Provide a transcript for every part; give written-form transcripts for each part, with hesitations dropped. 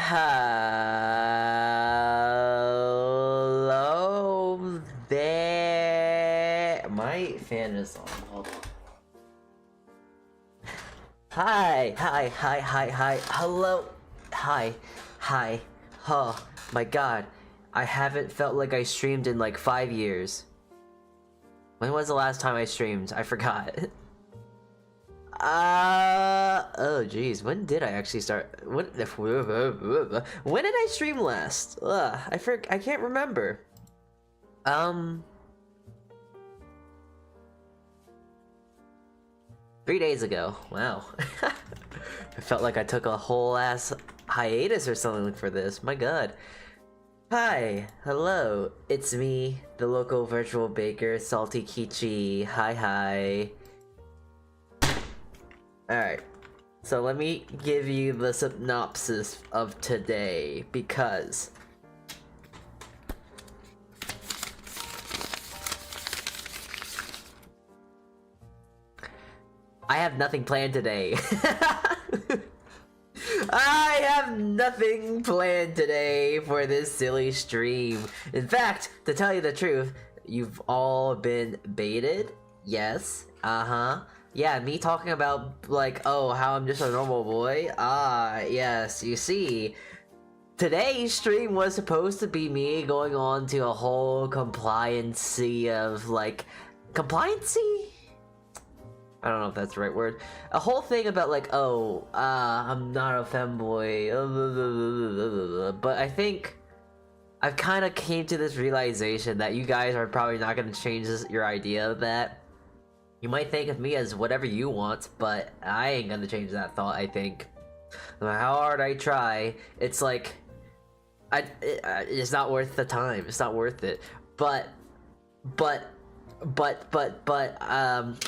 Hello there. My fan is on. Hold on. Hi. Hello. Hi. Oh my god. I haven't felt like I streamed in like 5 years. When was the last time I streamed? I forgot. Oh geez, when did I actually start? When did I stream last? I can't remember. 3 days ago. Wow. I felt like I took a whole ass hiatus or something for this. My god. Hi, hello. It's me, the local virtual baker, Saltea Kichee. Hi. Alright, so let me give you the synopsis of today, because I have nothing planned today. I have nothing planned today for this silly stream. In fact, to tell you the truth, you've all been baited. Yes, yeah, me talking about, like, oh, how I'm just a normal boy? Yes, you see. Today's stream was supposed to be me going on to a whole compliancy of, like... Compliancy? I don't know if that's the right word. A whole thing about, like, oh, I'm not a femboy, but I think I've kind of came to this realization that you guys are probably not going to change your idea of that. You might think of me as whatever you want, but I ain't gonna change that thought, I think. No matter how hard I try, it's like... it's not worth the time. It's not worth it. But,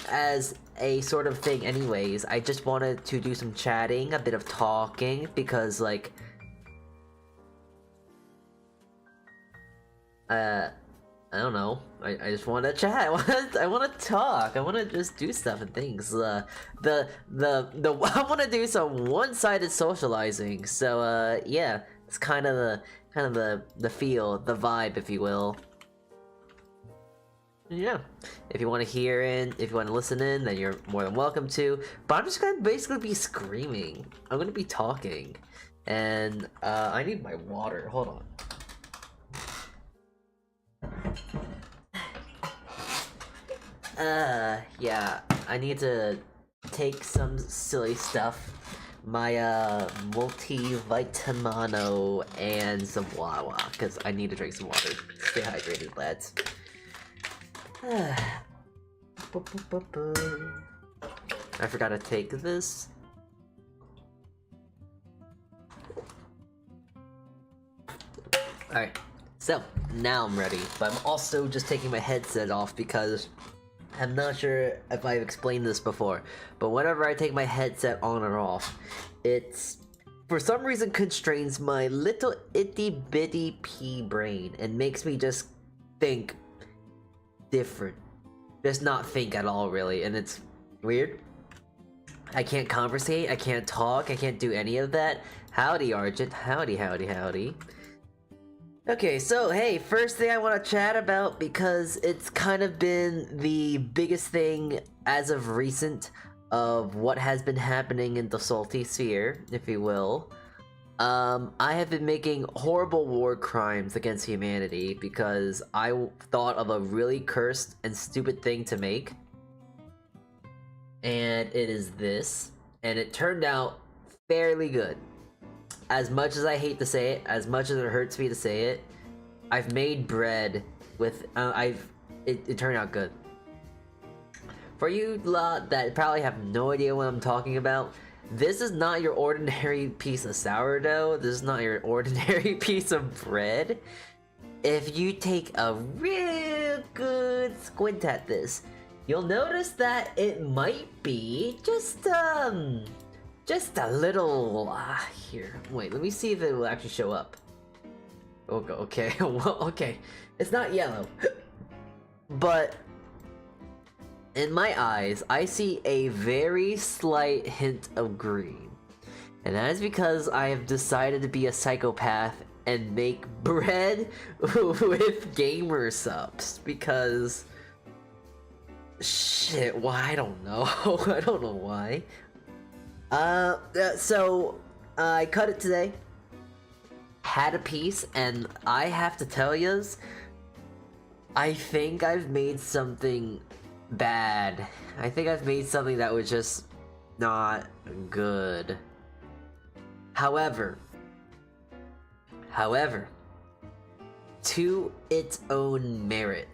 as a sort of thing anyways, I just wanted to do some chatting, a bit of talking, because, like... I don't know. I just want to chat. I want to talk. I want to just do stuff and things. I want to do some one-sided socializing. So yeah, it's kind of the feel, the vibe, if you will. Yeah, if you want to hear in, if you want to listen in, then you're more than welcome to. But I'm just gonna basically be screaming. I'm gonna be talking, and I need my water. Hold on. Yeah, I need to take some silly stuff. My, multivitamino and some wawa, because I need to drink some water. Stay hydrated, lads. I forgot to take this. Alright, so, now I'm ready, but I'm also just taking my headset off because I'm not sure if I've explained this before, but whenever I take my headset on or off, it's for some reason constrains my little itty bitty pea brain and makes me just think different. Just not think at all, really, and it's weird. I can't conversate, I can't talk, I can't do any of that. Howdy, Argent. Howdy. Okay, so hey, first thing I want to chat about, because it's kind of been the biggest thing as of recent of what has been happening in the salty sphere, if you will. I have been making horrible war crimes against humanity because I thought of a really cursed and stupid thing to make. And it is this, and it turned out fairly good. As much as I hate to say it, as much as it hurts me to say it, I've made bread with, it turned out good. For you lot that probably have no idea what I'm talking about, this is not your ordinary piece of sourdough, this is not your ordinary piece of bread. If you take a real good squint at this, you'll notice that it might be just a little, here, wait, let me see if it will actually show up. Okay, well, okay, it's not yellow, but in my eyes, I see a very slight hint of green. And that is because I have decided to be a psychopath and make bread with gamer subs. Because... shit, why? I don't know. I don't know why. So, I cut it today. Had a piece, and I have to tell yous, I think I've made something bad. I think I've made something that was just not good. However, to its own merit,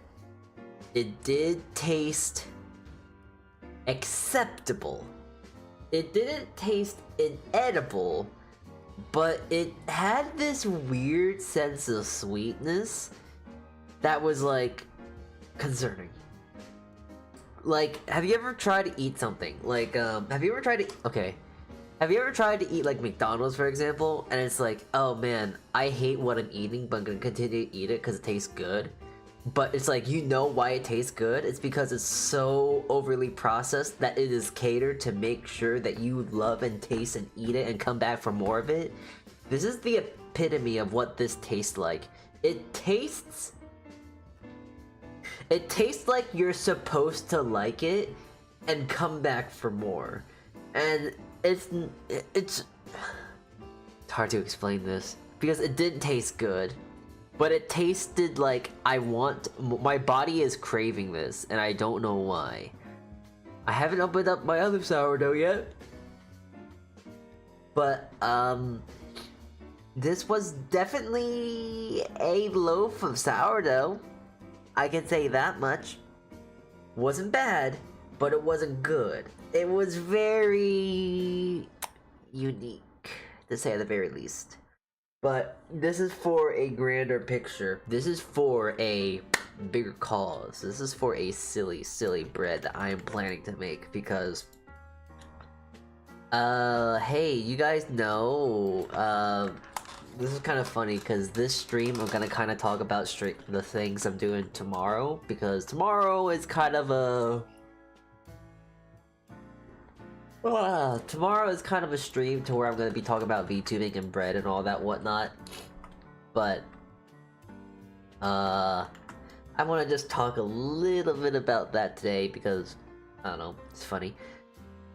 it did taste acceptable. It didn't taste inedible, but it had this weird sense of sweetness that was, like, concerning. Like, have you ever tried to eat something? Like, have you ever tried to eat, like, McDonald's, for example, and it's like, oh man, I hate what I'm eating, but I'm gonna continue to eat it because it tastes good. But it's like, you know why it tastes good? It's because it's so overly processed that it is catered to make sure that you love and taste and eat it and come back for more of it. This is the epitome of what this tastes like. It tastes like you're supposed to like it and come back for more. And it's hard to explain this because it didn't taste good. But it tasted like my body is craving this, and I don't know why. I haven't opened up my other sourdough yet. But, this was definitely a loaf of sourdough. I can say that much. Wasn't bad, but it wasn't good. It was very unique, to say the very least. But this is for a grander picture. This is for a bigger cause. This is for a silly, silly bread that I am planning to make because... hey, you guys know, this is kind of funny because this stream I'm gonna kind of talk about the things I'm doing tomorrow, because tomorrow is kind of a... tomorrow is kind of a stream to where I'm going to be talking about VTubing and bread and all that whatnot. But, I want to just talk a little bit about that today because, I don't know, it's funny.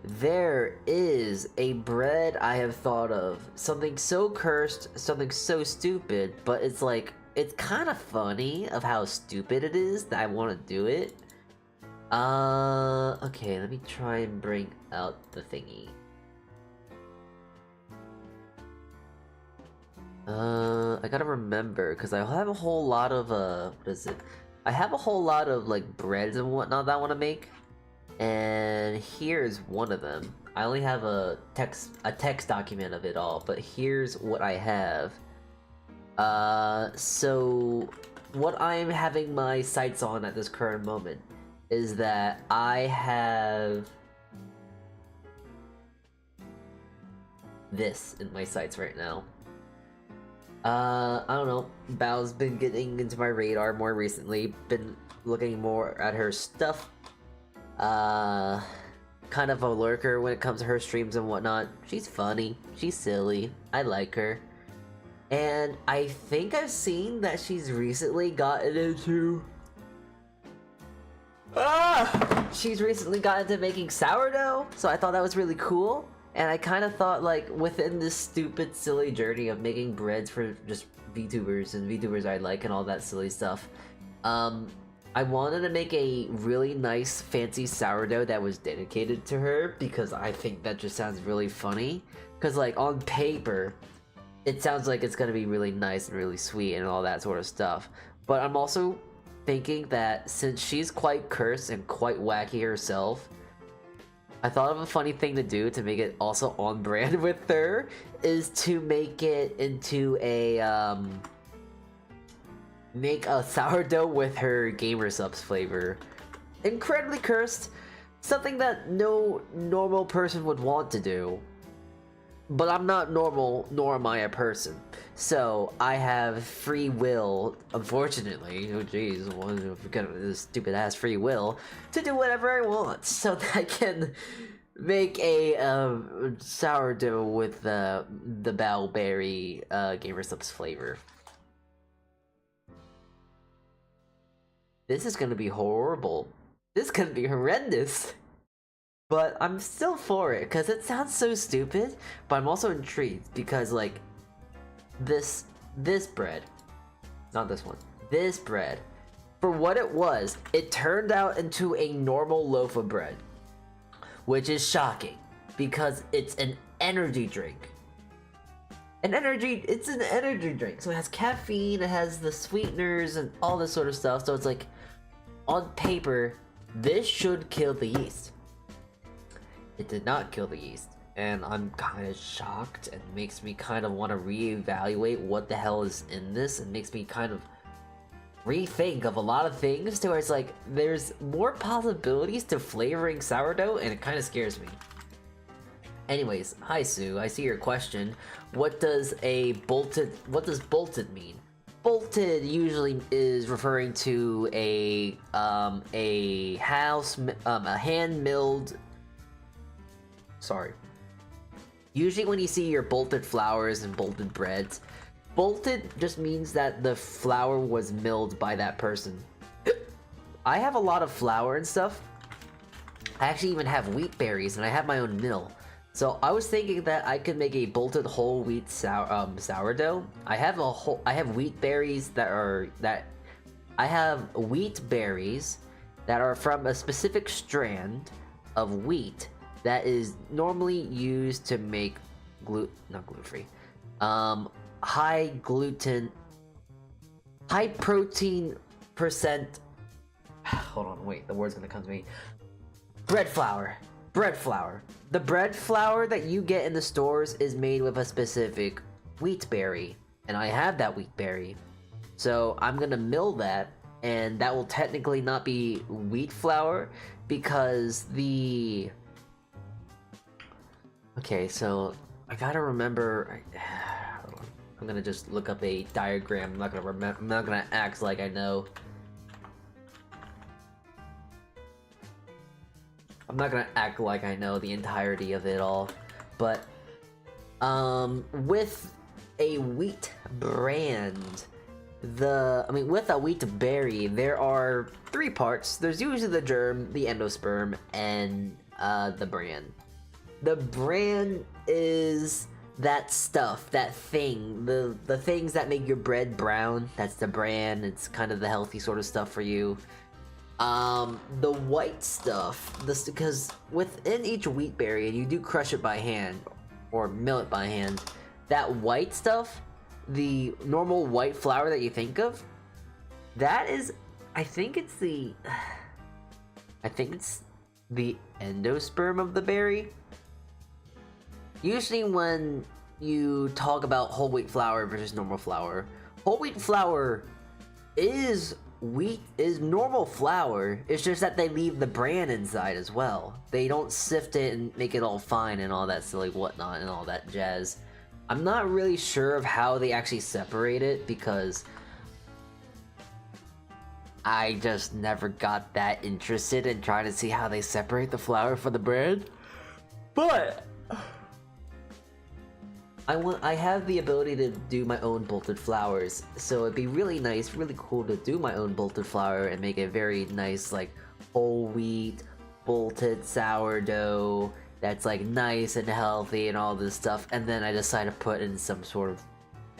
There is a bread I have thought of. Something so cursed, something so stupid, but it's like, it's kind of funny of how stupid it is that I want to do it. Okay, let me try and bring out the thingy. I gotta remember, because I have a whole lot of, what is it? I have a whole lot of, like, breads and whatnot that I want to make. And here's one of them. I only have a text document of it all, but here's what I have. So, what I'm having my sights on at this current moment is that I have this in my sights right now. I don't know, Bao's been getting into my radar more recently, been looking more at her stuff. Kind of a lurker when it comes to her streams and whatnot. She's funny, she's silly, I like her. And I think I've seen that she's recently gotten into... she's recently got into making sourdough, so I thought that was really cool. And I kind of thought, like, within this stupid, silly journey of making breads for just VTubers and VTubers I like and all that silly stuff, I wanted to make a really nice, fancy sourdough that was dedicated to her, because I think that just sounds really funny. Because, like, on paper, it sounds like it's gonna be really nice and really sweet and all that sort of stuff. But I'm also thinking that since she's quite cursed and quite wacky herself, I thought of a funny thing to do to make it also on brand with her is to make it into a make a sourdough with her gamer subs flavor. Incredibly cursed, something that no normal person would want to do. But I'm not normal, nor am I a person. So, I have free will, unfortunately, oh jeez, this stupid ass free will, to do whatever I want, so that I can make a sourdough with the bellberry Gamer Subs flavor. This is gonna be horrible. This is gonna be horrendous. But I'm still for it because it sounds so stupid. But I'm also intrigued because like this bread, not this one. This bread, for what it was, it turned out into a normal loaf of bread. Which is shocking, because it's an energy drink. It's an energy drink, so it has caffeine, it has the sweeteners and all this sort of stuff, so it's like, on paper, this should kill the yeast. It did not kill the yeast, and I'm kind of shocked, and makes me kind of want to reevaluate what the hell is in this, and makes me kind of rethink of a lot of things to where it's like there's more possibilities to flavoring sourdough and it kind of scares me. Anyways, hi Sue, I see your question. What does bolted mean? Bolted usually is referring to a hand milled. Sorry. Usually when you see your bolted flours and bolted breads, bolted just means that the flour was milled by that person. I have a lot of flour and stuff. I actually even have wheat berries and I have my own mill. So I was thinking that I could make a bolted whole wheat sourdough. I have wheat berries that are from a specific strand of wheat that is normally used to make high protein percent. Hold on, wait, the word's gonna come to me. Bread flour. The bread flour that you get in the stores is made with a specific wheat berry, and I have that wheat berry. So I'm gonna mill that, and that will technically not be wheat flour because the. Okay, so I gotta remember. I'm gonna just look up a diagram. I'm not gonna act like I know. I'm not gonna act like I know the entirety of it all, but with a wheat brand, with a wheat berry, there are 3 parts. There's usually the germ, the endosperm, and the bran. The bran is that stuff, that thing, the things that make your bread brown. That's the bran. It's kind of the healthy sort of stuff for you. The white stuff, because within each wheat berry, and you do crush it by hand or mill it by hand, that white stuff, the normal white flour that you think of, that is, I think it's the endosperm of the berry. Usually when you talk about whole wheat flour versus normal flour, whole wheat flour is normal flour. It's just that they leave the bran inside as well. They don't sift it and make it all fine and all that silly whatnot and all that jazz. I'm not really sure of how they actually separate it because I just never got that interested in trying to see how they separate the flour for the bread. But I have the ability to do my own bolted flours, so it'd be really nice, really cool to do my own bolted flour and make a very nice, like, whole wheat bolted sourdough that's like nice and healthy and all this stuff, and then I decide to put in some sort of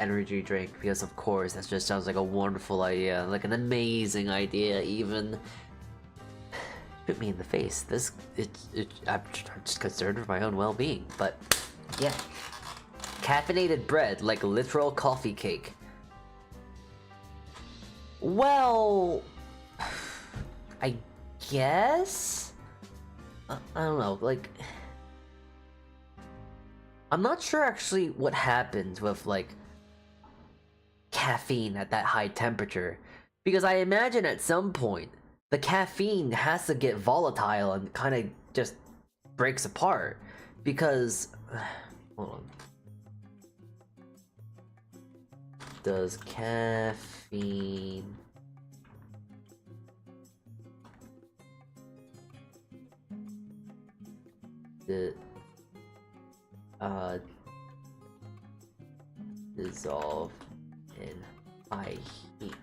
energy drink because of course that just sounds like a wonderful idea, like an amazing idea even. Shoot me in the face. I'm just concerned for my own well-being, but yeah. Caffeinated bread, like literal coffee cake. Well, I guess? I don't know, like, I'm not sure actually what happens with, like, caffeine at that high temperature. Because I imagine at some point, the caffeine has to get volatile and kind of just breaks apart. Because, hold on. Does caffeine the dissolve in high heat.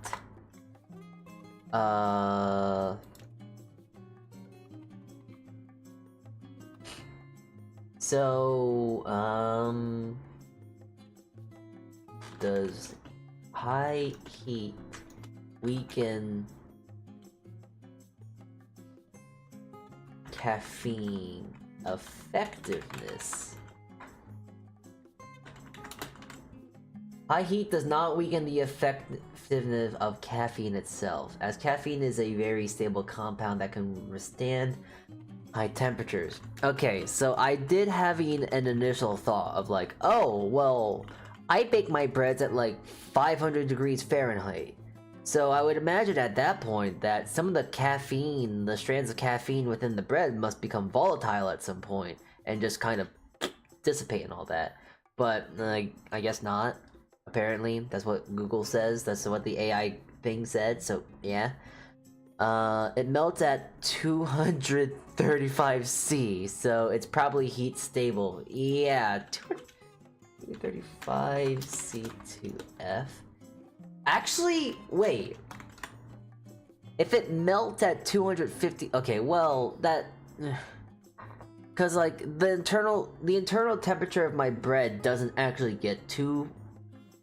So, does high heat weaken caffeine effectiveness? High heat does not weaken the effectiveness of caffeine itself, as caffeine is a very stable compound that can withstand high temperatures. Okay, so I did having an initial thought of like, oh, well, I bake my breads at like 500 degrees Fahrenheit. So I would imagine at that point that some of the caffeine, the strands of caffeine within the bread must become volatile at some point and just kind of dissipate and all that. But I guess not. Apparently, that's what Google says. That's what the AI thing said. So yeah. It melts at 235 C, so it's probably heat stable. Yeah, 235 C2F. Actually, wait. If it melts at 250, okay, well, that, cause like the internal temperature of my bread doesn't actually get to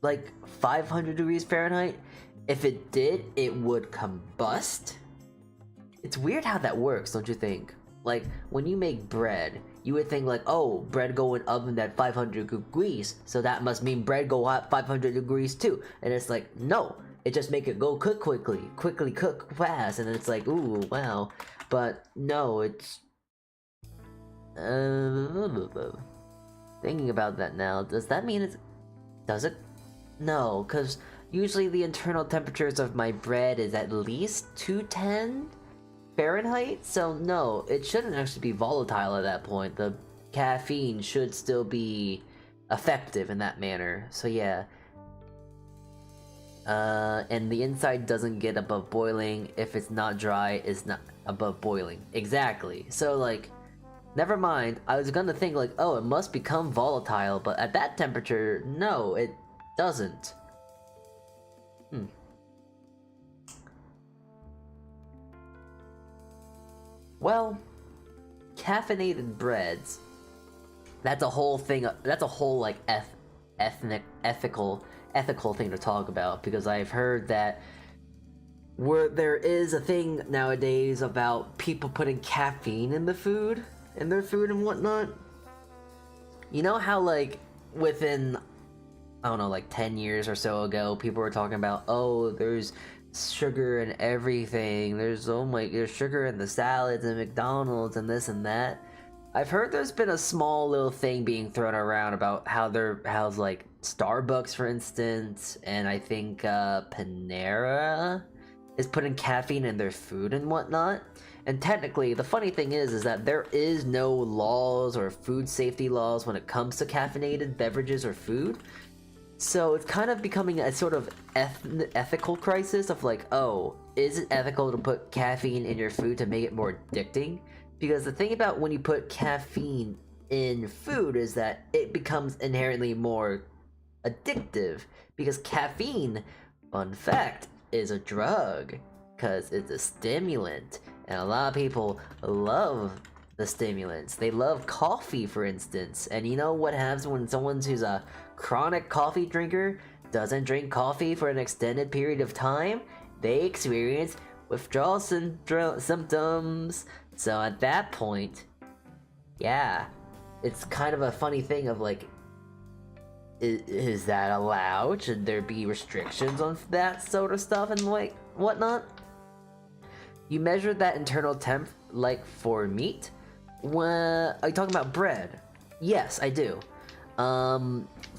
like 500 degrees Fahrenheit. If it did, it would combust. It's weird how that works, don't you think? Like, when you make bread, you would think like, oh, bread go in oven at 500 degrees, so that must mean bread go at 500 degrees too. And it's like, no, it just make it go cook quickly cook fast, and it's like, ooh, wow. But no, it's... thinking about that now, does that mean it's... Does it? No, because usually the internal temperatures of my bread is at least 210 Fahrenheit, so no, it shouldn't actually be volatile at that point. The caffeine should still be effective in that manner, so yeah. And the inside doesn't get above boiling. If it's not dry, it's not above boiling. Exactly. So like, never mind. I was gonna think like, oh, it must become volatile, but at that temperature, no, it doesn't. Well, caffeinated breads. That's a whole thing. That's a whole like ethical thing to talk about, because I've heard that there is a thing nowadays about people putting caffeine in their food and whatnot. You know how like within, I don't know, like 10 years or so ago, people were talking about, oh, there's sugar in everything. There's sugar in the salads and McDonald's and this and that. I've heard there's been a small little thing being thrown around about how's like Starbucks, for instance, and I think Panera is putting caffeine in their food and whatnot. And technically, the funny thing is that there is no laws or food safety laws when it comes to caffeinated beverages or food. So it's kind of becoming a sort of ethical crisis of like, oh, is it ethical to put caffeine in your food to make it more addicting? Because the thing about when you put caffeine in food is that it becomes inherently more addictive. Because caffeine, fun fact, is a drug. Because it's a stimulant. And a lot of people love the stimulants. They love coffee, for instance. And you know what happens when someone who's a chronic coffee drinker doesn't drink coffee for an extended period of time? They experience withdrawal symptoms. So at that point, yeah, it's kind of a funny thing of like, is that allowed? Should there be restrictions on that sort of stuff and like whatnot? You measure that internal temp like for meat? Are you talking about bread? Yes, I do.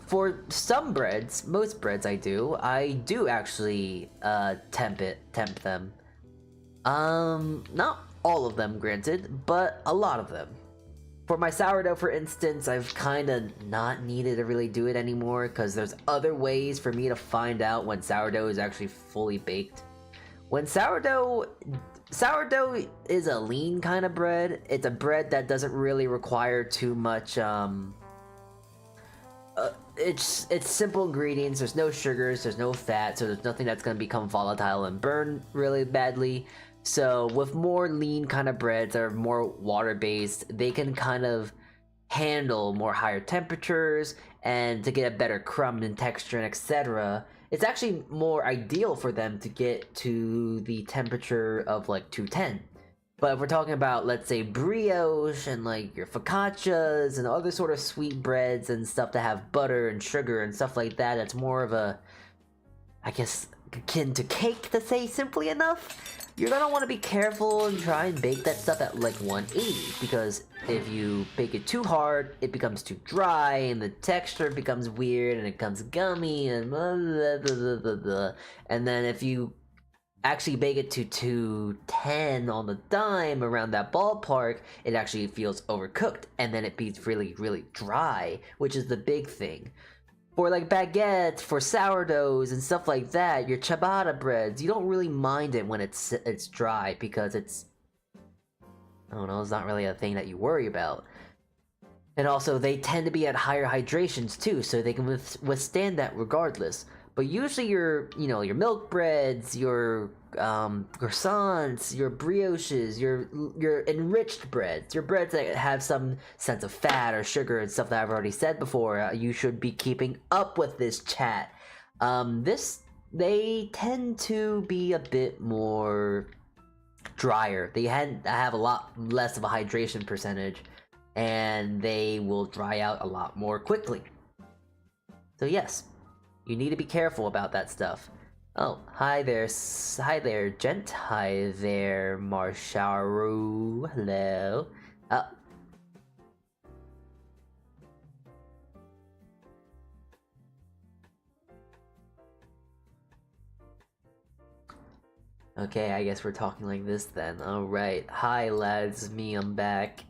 For some breads, most breads I do actually temp them. Not all of them, granted, but a lot of them. For my sourdough, for instance, I've kind of not needed to really do it anymore because there's other ways for me to find out when sourdough is actually fully baked. When sourdough sourdough is a lean kind of bread. It's a bread that doesn't really require too much it's simple ingredients. There's no sugars, there's no fat, so there's nothing that's going to become volatile and burn really badly. So with more lean kind of breads that are more water based, they can kind of handle more higher temperatures and to get a better crumb and texture and etc. It's actually more ideal for them to get to the temperature of like 210. But if we're talking about, let's say, brioche and like your focaccias and other sort of sweet breads and stuff that have butter and sugar and stuff like that, that's more of a, I guess, akin to cake, to say simply enough. You're gonna want to be careful and try and bake that stuff at like 180, because if you bake it too hard, it becomes too dry and the texture becomes weird and it becomes gummy and blah, blah, blah, blah, blah. And then if you actually bake it to 210 on the dime, around that ballpark, it actually feels overcooked and then it beats really, really dry, which is the big thing. For like baguettes, for sourdoughs and stuff like that, your ciabatta breads, you don't really mind it when it's dry, because it's, I don't know, it's not really a thing that you worry about. And also, they tend to be at higher hydrations too, so they can withstand that regardless. But usually your, you know, your milk breads, your croissants, your brioches, your enriched breads, your breads that have some sense of fat or sugar and stuff that I've already said before, you should be keeping up with this chat. They tend to be a bit more drier. They have a lot less of a hydration percentage, and they will dry out a lot more quickly. So yes, you need to be careful about that stuff. Oh, hi there, gent. Hi there, Marsharu. Hello. Okay, I guess we're talking like this then. Alright. Hi, lads. Me, I'm back.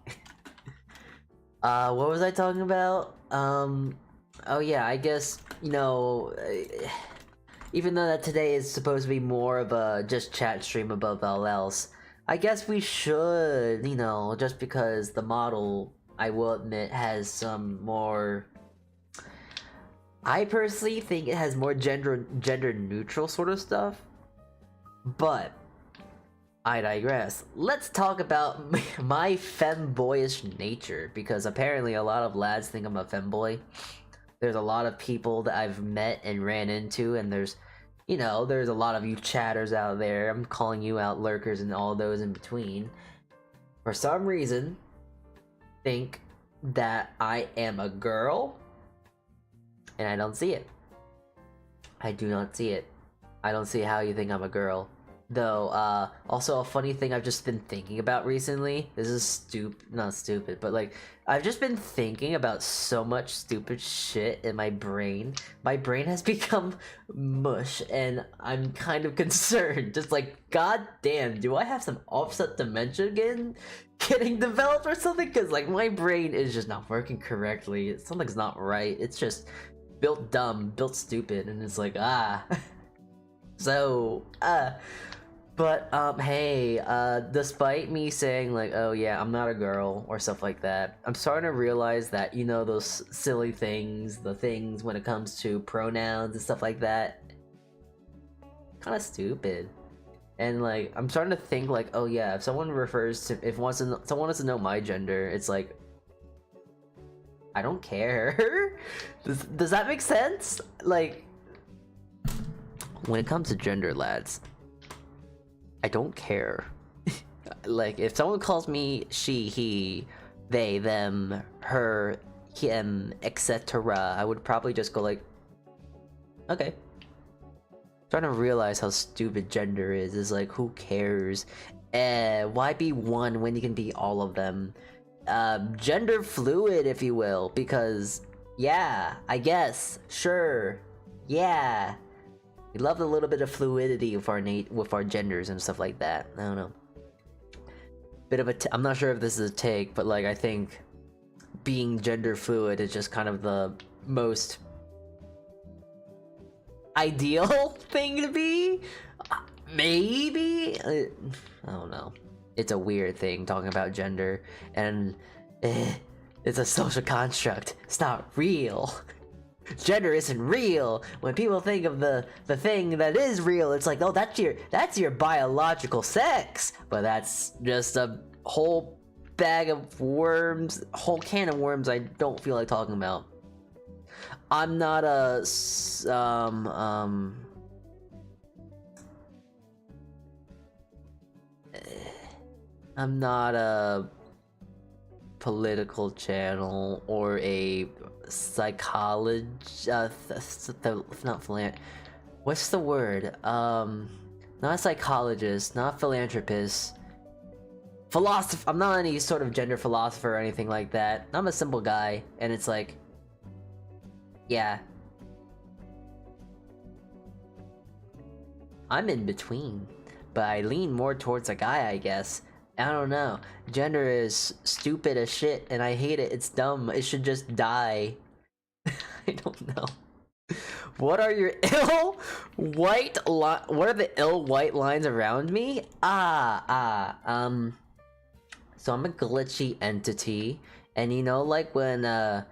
What was I talking about? Oh yeah, I guess, you know, even though that today is supposed to be more of a just chat stream above all else, I guess we should, you know, just because the model, I will admit, has some more... I personally think it has more gender neutral sort of stuff, but I digress. Let's talk about my femboyish nature, because apparently a lot of lads think I'm a femboy. There's a lot of people that I've met and ran into, and there's, you know, there's a lot of you chatters out there. I'm calling you out, lurkers and all those in between. For some reason, think that I am a girl, and I don't see it. I do not see it. I don't see how you think I'm a girl. Though, also a funny thing I've just been thinking about recently, this is not stupid, but like, I've just been thinking about so much stupid shit in my brain. My brain has become mush, and I'm kind of concerned. Just like, god damn, do I have some offset dementia getting developed or something? Because like, my brain is just not working correctly. Something's not right. It's just built dumb, built stupid, and it's like, So, but, hey, despite me saying, like, oh yeah, I'm not a girl, or stuff like that, I'm starting to realize that, you know, those silly things, the things when it comes to pronouns and stuff like that, kind of stupid. And, like, I'm starting to think, like, oh yeah, if someone refers to, someone wants to know my gender, it's like, I don't care. Does that make sense? Like, when it comes to gender, lads, I don't care. Like, if someone calls me she, he, they, them, her, him, etc., I would probably just go like, okay. Starting to realize how stupid gender is like, who cares? Why be one when you can be all of them? Gender fluid, if you will, because, yeah, I guess, sure, yeah. We love a little bit of fluidity with our genders and stuff like that. I don't know. Bit of I'm not sure if this is a take, but like, I think being gender fluid is just kind of the most ideal thing to be. maybe? I don't know. It's a weird thing talking about gender, and it's a social construct. It's not real. Gender isn't real. When people think of the thing that is real, it's like, oh, that's your biological sex. But that's just a whole bag of worms, whole can of worms I don't feel like talking about. I'm not a I'm not a political channel or a psychologist, not philanthropist. What's the word? Not a psychologist, not philanthropist. Philosopher. I'm not any sort of gender philosopher or anything like that. I'm a simple guy, and it's like, yeah. I'm in between, but I lean more towards a guy, I guess. I don't know. Gender is stupid as shit, and I hate it. It's dumb. It should just die. I don't know. What are your ill white what are the ill white lines around me? So I'm a glitchy entity, and you know, like when a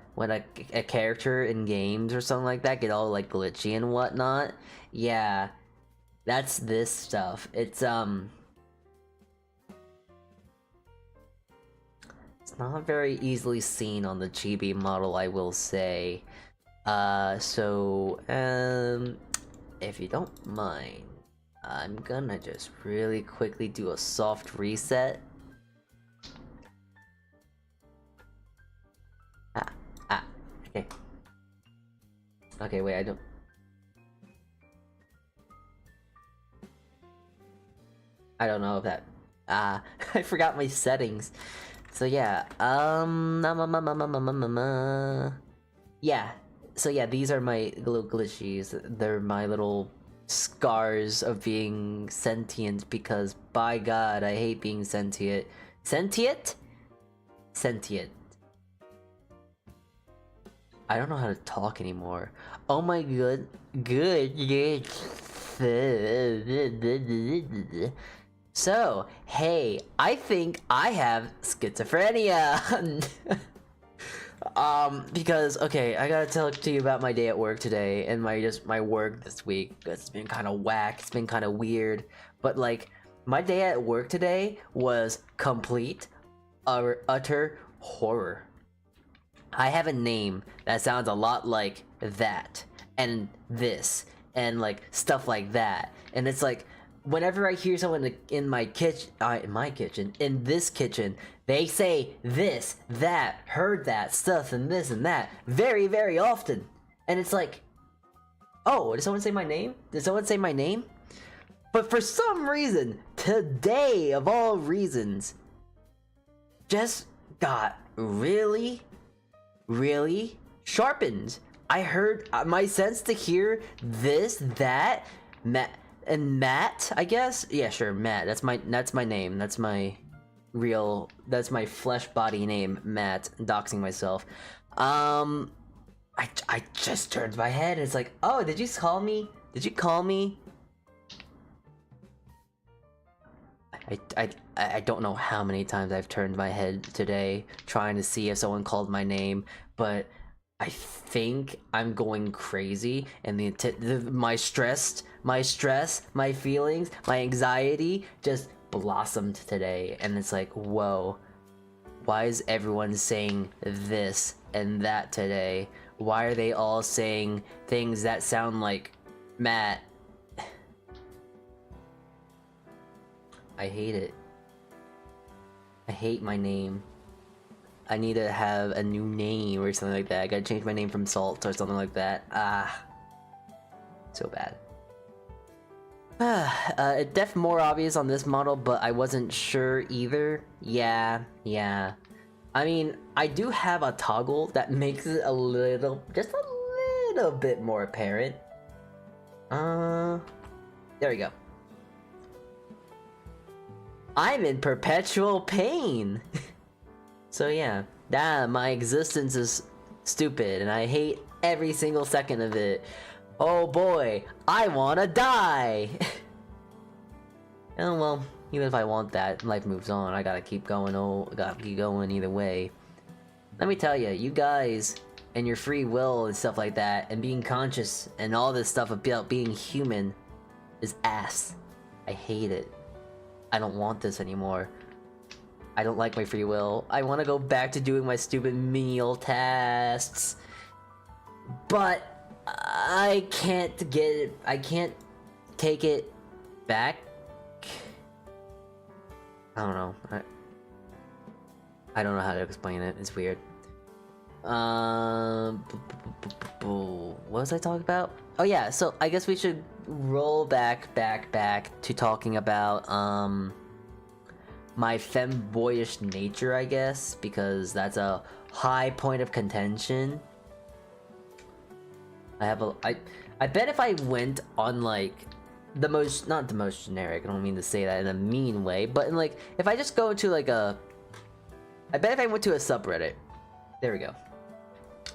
character in games or something like that get all like glitchy and whatnot. Yeah, that's this stuff. It's not very easily seen on the chibi model, I will say. If you don't mind, I'm gonna just really quickly do a soft reset. Okay. Okay, wait, I don't know if that... I forgot my settings. So yeah, yeah. So yeah, these are my little glitchies. They're my little scars of being sentient, because by God, I hate being sentient. Sentient? Sentient. I don't know how to talk anymore. Oh my god. Good. So, hey, I think I have schizophrenia. Because, okay, I gotta tell to you about my day at work today, and my work this week. It's been kind of whack, it's been kind of weird, but like, my day at work today was complete, utter horror. I have a name that sounds a lot like that, and this, and like, stuff like that, and it's like, whenever I hear someone in my kitchen, in this kitchen, they say this, that, heard that, stuff, and this and that, very, very often. And it's like, oh, did someone say my name? Did someone say my name? But for some reason, today, of all reasons, just got really, really sharpened. I heard my sense to hear this, that, and Matt, I guess? Yeah, sure, Matt. That's my name. That's my flesh body name, Matt. Doxing myself. I just turned my head and it's like, oh, did you call me? Did you call me? I don't know how many times I've turned my head today trying to see if someone called my name, but I think I'm going crazy, and my stress, my feelings, my anxiety just blossomed today, and it's like, whoa, why is everyone saying this and that today? Why are they all saying things that sound like Matt? I hate it. I hate my name. I need to have a new name or something like that. I gotta change my name from Salt or something like that. So bad. It's def more obvious on this model, but I wasn't sure either. Yeah. I mean, I do have a toggle that makes it just a little bit more apparent. There we go. I'm in perpetual pain. So yeah, my existence is stupid, and I hate every single second of it. Oh boy, I wanna die! And well, even if I want that, life moves on. I gotta keep going. Oh, gotta keep going either way. Let me tell you, you guys and your free will and stuff like that, and being conscious and all this stuff about being human is ass. I hate it. I don't want this anymore. I don't like my free will. I want to go back to doing my stupid menial tasks. But I can't get it. I can't take it back. I don't know. I don't know how to explain it. It's weird. What was I talking about? Oh yeah, so I guess we should roll back to talking about my femboyish nature, I guess, because that's a high point of contention. I bet if I went on like the most, not the most generic, I don't mean to say that in a mean way, but in like, if I just go to like I bet if I went to a subreddit, there we go,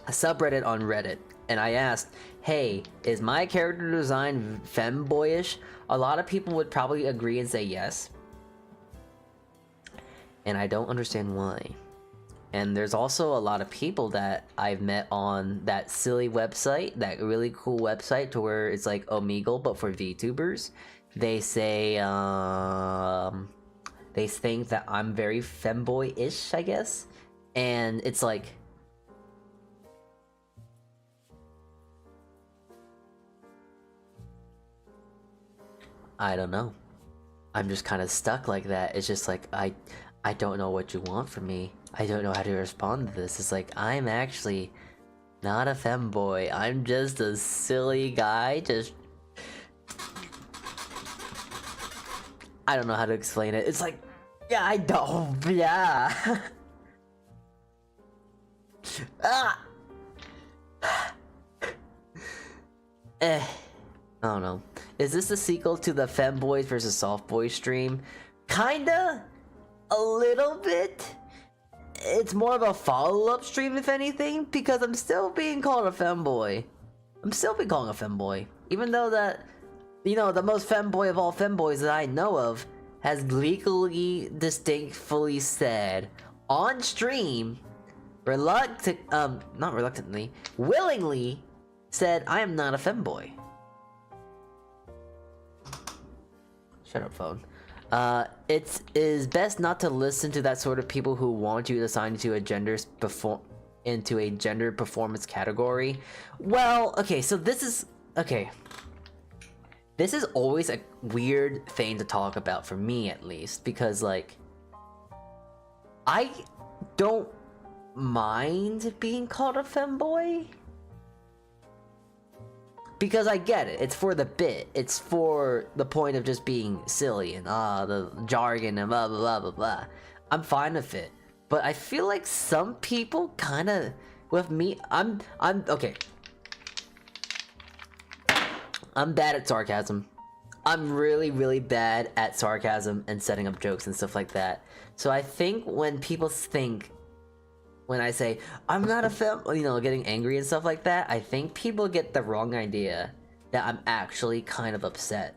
a subreddit on Reddit, and I asked, hey, is my character design femboyish? A lot of people would probably agree and say yes. And I don't understand why. And there's also a lot of people that I've met on that silly website, that really cool website to where it's like Omegle, but for VTubers. They say, they think that I'm very femboy-ish, I guess. And it's like, I don't know. I'm just kind of stuck like that. It's just like, I don't know what you want from me. I don't know how to respond to this. It's like, I'm actually not a femboy. I'm just a silly guy. Just, I don't know how to explain it. It's like, yeah, I don't. Yeah. Ah. I don't know. Is this a sequel to the femboys versus softboys stream? Kinda. A little bit. It's more of a follow-up stream, if anything, because I'm still being called a femboy. I'm still being called a femboy, even though that, you know, the most femboy of all femboys that I know of has legally, distinctly said on stream, not reluctantly, willingly said, I am not a femboy. Shut up, phone. It is best not to listen to that sort of people who want you to assign you to a into a gender performance category. Well, okay, so this is always a weird thing to talk about for me, at least, because like I don't mind being called a femboy. Because I get it, it's for the bit, it's for the point of just being silly and the jargon and blah blah blah blah blah. I'm fine with it, but I feel like some people kind of, with me, I'm okay. I'm bad at sarcasm. I'm really bad at sarcasm and setting up jokes and stuff like that. So I think when people think, when I say, I'm not a fem, you know, getting angry and stuff like that, I think people get the wrong idea that I'm actually kind of upset.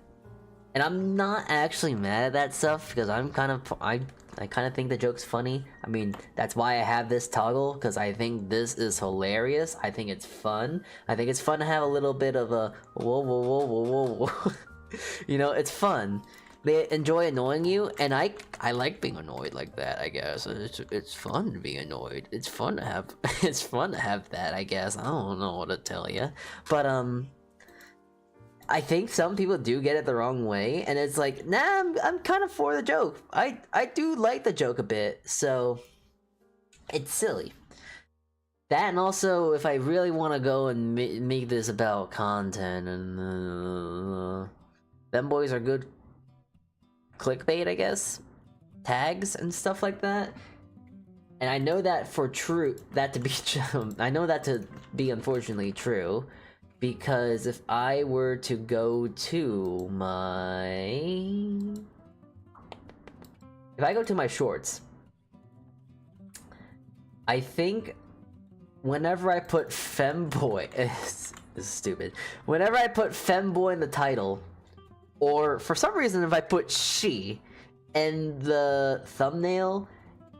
And I'm not actually mad at that stuff, because I'm kind of, I kind of think the joke's funny. I mean, that's why I have this toggle, because I think this is hilarious. I think it's fun. I think it's fun to have a little bit of a whoa. You know, it's fun. They enjoy annoying you, and I like being annoyed like that, I guess. It's fun to be annoyed. It's fun to have it's fun to have that, I guess. I don't know what to tell you. But I think some people do get it the wrong way, and it's like, nah, I'm kind of for the joke. I do like the joke a bit, so it's silly. That, and also, if I really want to go and make this about content, and them boys are good clickbait, I guess, tags and stuff like that. And I know that for that to be true, I know that to be unfortunately true, because if I were to go to my shorts, I think whenever I put femboy, this is stupid. Whenever I put femboy in the title, Or for some reason, if I put she, and the thumbnail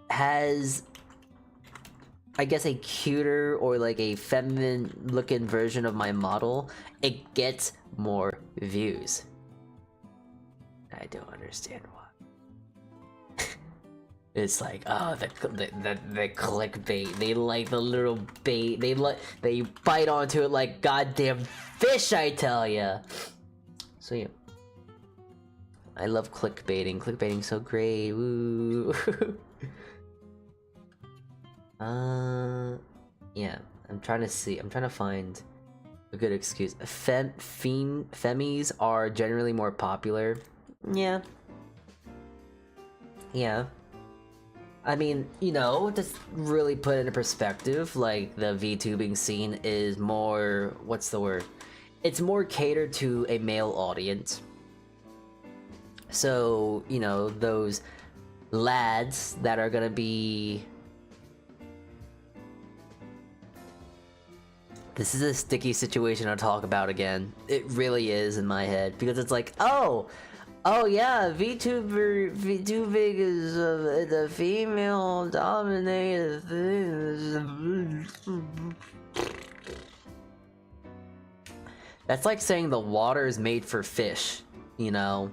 has, I guess, a cuter or like a feminine looking version of my model, it gets more views. I don't understand why. It's like, oh, the clickbait. They like the little bait. They bite onto it like goddamn fish, I tell ya. So yeah, I love clickbaiting. Clickbaiting's so great. Woo. Yeah. I'm trying to find a good excuse. Femmies are generally more popular. Yeah. Yeah. I mean, you know, just really put it into perspective, like, the VTubing scene is more... what's the word? It's more catered to a male audience. So, you know, those lads that are gonna be... This is a sticky situation to talk about again. It really is in my head, because it's like, oh yeah, VTubing is the female dominated thing. That's like saying the water is made for fish, you know?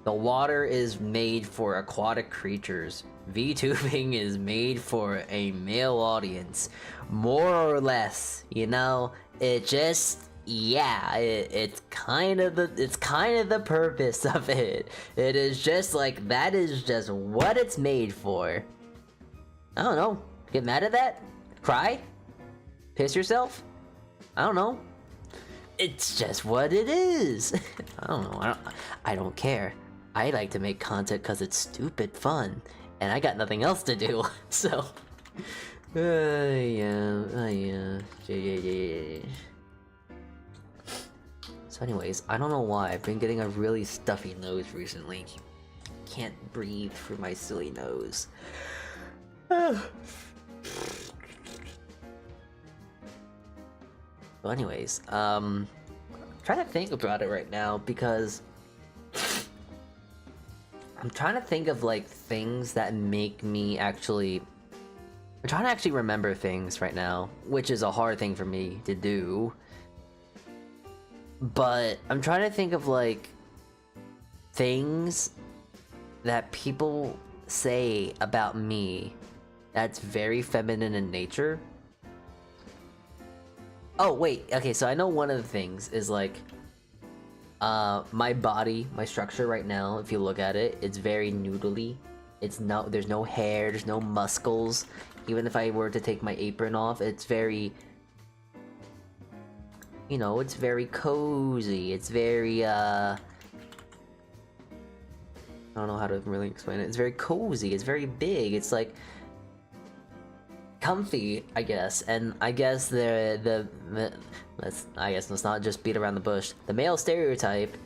The water is made for aquatic creatures. VTubing is made for a male audience, more or less, you know? It just... yeah, it's kind of the purpose of it. It is just like, that is just what it's made for. I don't know. Get mad at that? Cry? Piss yourself? I don't know. It's just what it is. I don't know. I don't care. I like to make content because it's stupid fun, and I got nothing else to do. So, yeah. So anyways, I don't know why, I've been getting a really stuffy nose recently. Can't breathe through my silly nose. So anyways, trying to think about it right now, because I'm trying to think of like things that make me actually... I'm trying to actually remember things right now, which is a hard thing for me to do. But I'm trying to think of like things that people say about me that's very feminine in nature. Oh wait, okay, so I know one of the things is like my body, my structure right now, if you look at it, it's very noodly. There's no hair, there's no muscles. Even if I were to take my apron off, it's very... you know, it's very cozy, it's very, I don't know how to really explain it. It's very cozy, it's very big, it's like... comfy, I guess. And I guess let's not just beat around the bush. The male stereotype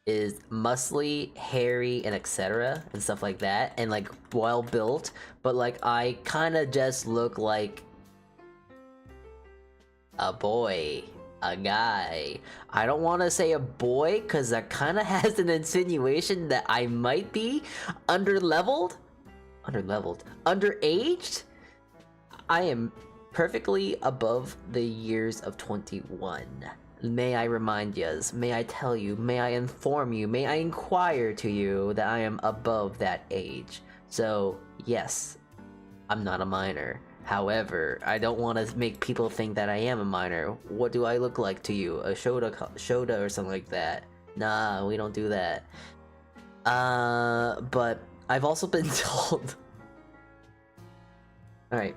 is muscly, hairy, and etc. and stuff like that, and like well built, but like I kinda just look like a boy. A guy. I don't want to say a boy because that kind of has an insinuation that I might be underaged. I am perfectly above the years of 21. May I remind yous, may I tell you, may I inform you, may I inquire to you that I am above that age. So, yes, I'm not a minor. However, I don't want to make people think that I am a minor. What do I look like to you? A Shoda or something like that? Nah, we don't do that. But I've also been told... Alright.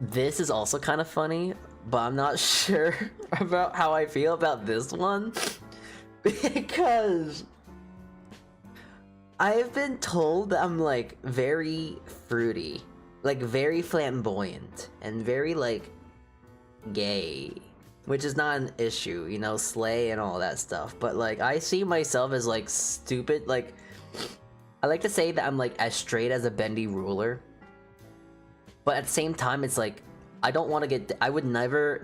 This is also kind of funny, but I'm not sure about how I feel about this one. Because... I've been told that I'm like very fruity, like very flamboyant, and very like gay, which is not an issue, you know, slay and all that stuff. But like I see myself as like stupid, like I like to say that I'm like as straight as a bendy ruler. But at the same time, it's like I don't want to get. I would never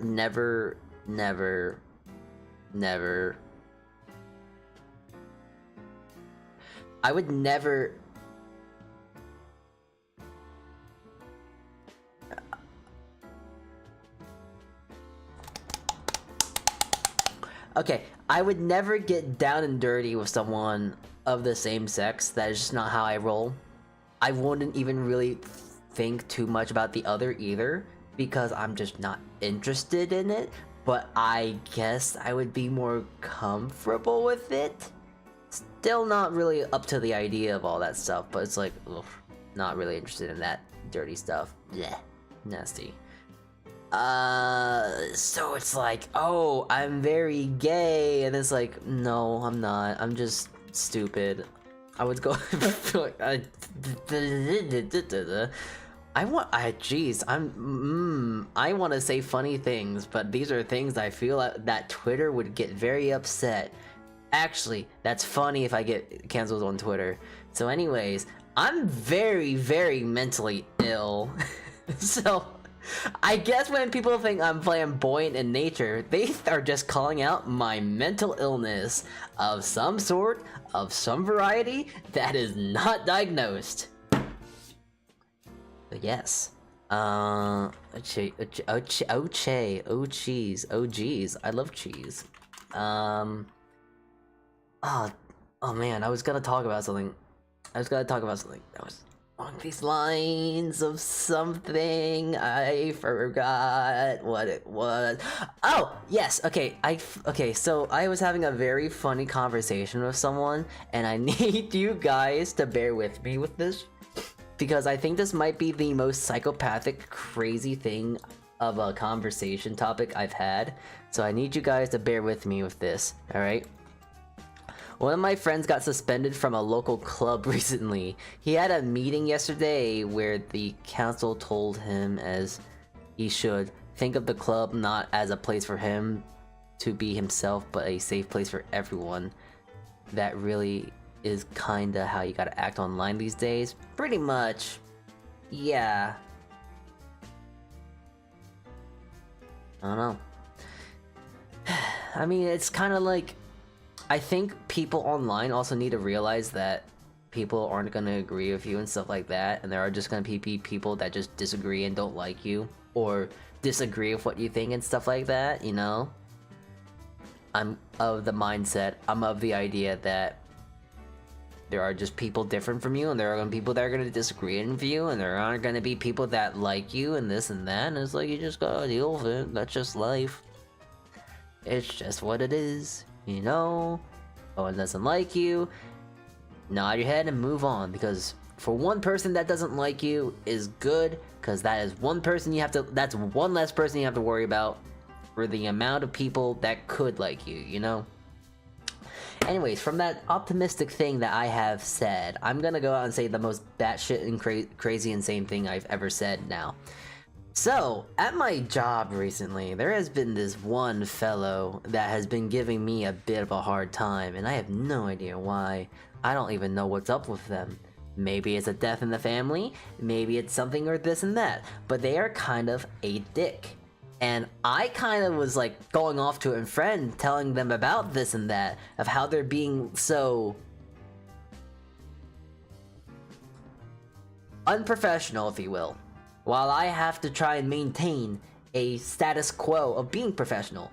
Never. I would never... Okay, I would never get down and dirty with someone of the same sex. That is just not how I roll. I wouldn't even really think too much about the other either, because I'm just not interested in it. But I guess I would be more comfortable with it. Still not really up to the idea of all that stuff, but it's like, ugh, not really interested in that dirty stuff. Yeah, nasty. So it's like, oh, I'm very gay, and it's like, no, I'm not. I'm just stupid. I would go. I want to say funny things, but these are things I feel that Twitter would get very upset. Actually, that's funny if I get canceled on Twitter. So anyways, I'm very, very mentally ill. So I guess when people think I'm flamboyant in nature, they are just calling out my mental illness of some sort, of some variety, that is not diagnosed. But yes. Oh cheese, oh geez, I love cheese. Oh man, I was gonna talk about something that was along these lines of something. I forgot what it was. Oh yes, okay. So I was having a very funny conversation with someone, and I need you guys to bear with me with this, because I think this might be the most psychopathic, crazy thing of a conversation topic I've had. So I need you guys to bear with me with this, alright? One of my friends got suspended from a local club recently. He had a meeting yesterday where the council told him, as he should, think of the club not as a place for him to be himself, but a safe place for everyone. That really is kinda how you gotta act online these days. Pretty much. Yeah. I don't know. I mean, it's kinda like, I think people online also need to realize that people aren't gonna agree with you and stuff like that, and there are just gonna be people that just disagree and don't like you, or disagree with what you think and stuff like that, you know? I'm of the mindset, I'm of the idea that there are just people different from you, and there are gonna be people that are gonna disagree with you, and there aren't gonna be people that like you and this and that, and it's like, you just gotta deal with it. That's just life. It's just what it is. You know, no one doesn't like you, nod your head and move on, because for one person that doesn't like you is good, because that is one person that's one less person you have to worry about for the amount of people that could like you, you know? Anyways, from that optimistic thing that I have said, I'm gonna go out and say the most batshit and crazy insane thing I've ever said now. So, at my job recently, there has been this one fellow that has been giving me a bit of a hard time, and I have no idea why. I don't even know what's up with them. Maybe it's a death in the family, maybe it's something or this and that, but they are kind of a dick. And I kind of was like going off to a friend telling them about this and that, of how they're being so unprofessional, if you will, while I have to try and maintain a status quo of being professional.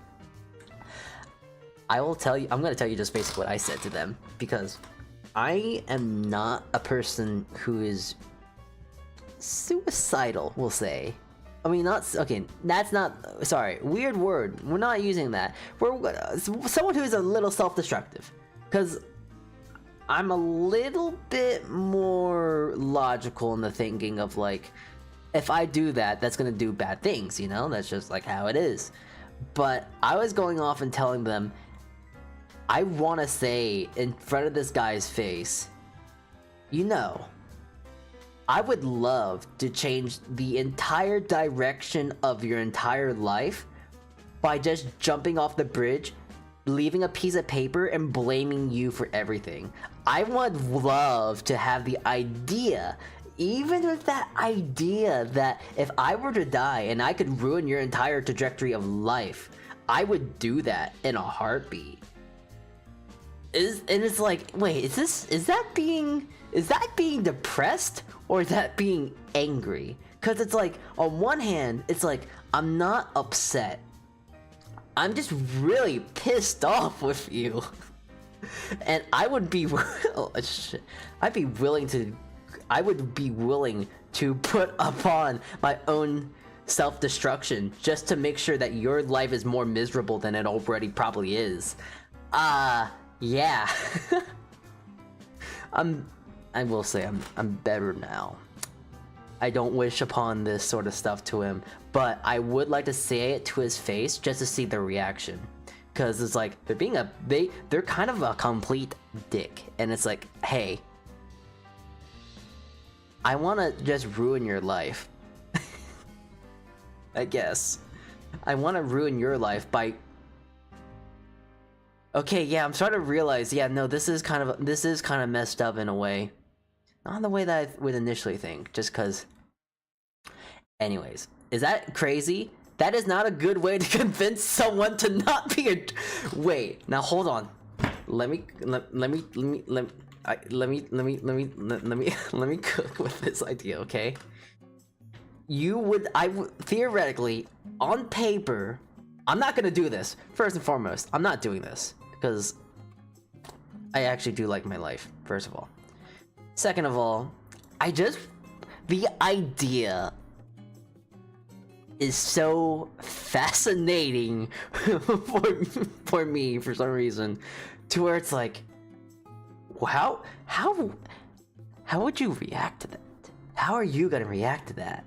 I'm gonna tell you just basically what I said to them, because I am not a person who is suicidal, we'll say. I mean, that's not, sorry, weird word, we're not using that. We're someone who is a little self-destructive, because I'm a little bit more logical in the thinking of like, if I do that, that's gonna do bad things, you know? That's just like how it is. But I was going off and telling them, I wanna say in front of this guy's face, you know, I would love to change the entire direction of your entire life by just jumping off the bridge, leaving a piece of paper, and blaming you for everything. I would love to have the idea, even with that idea, that if I were to die and I could ruin your entire trajectory of life, I would do that in a heartbeat. And it's like, wait, is that being depressed or is that being angry? Because it's like, on one hand, it's like, I'm not upset. I'm just really pissed off with you. And I would be willing to put upon my own self-destruction just to make sure that your life is more miserable than it already probably is. Yeah. I will say I'm better now. I don't wish upon this sort of stuff to him, but I would like to say it to his face just to see the reaction. Cause it's like they're kind of a complete dick, and it's like, hey, I wanna just ruin your life. I guess. I wanna ruin your life by... Okay, yeah, I'm starting to realize, yeah, no, this is kind of messed up in a way. Not in the way that I would initially think, just cause... Anyways, is that crazy? That is not a good way to convince someone to not be a... Wait, now hold on. Let me cook with this idea, okay? Theoretically, on paper, I'm not gonna do this. First and foremost, I'm not doing this because I actually do like my life, first of all. Second of all, the idea is so fascinating for me for some reason, to where it's like, how would you react to that? How are you gonna react to that?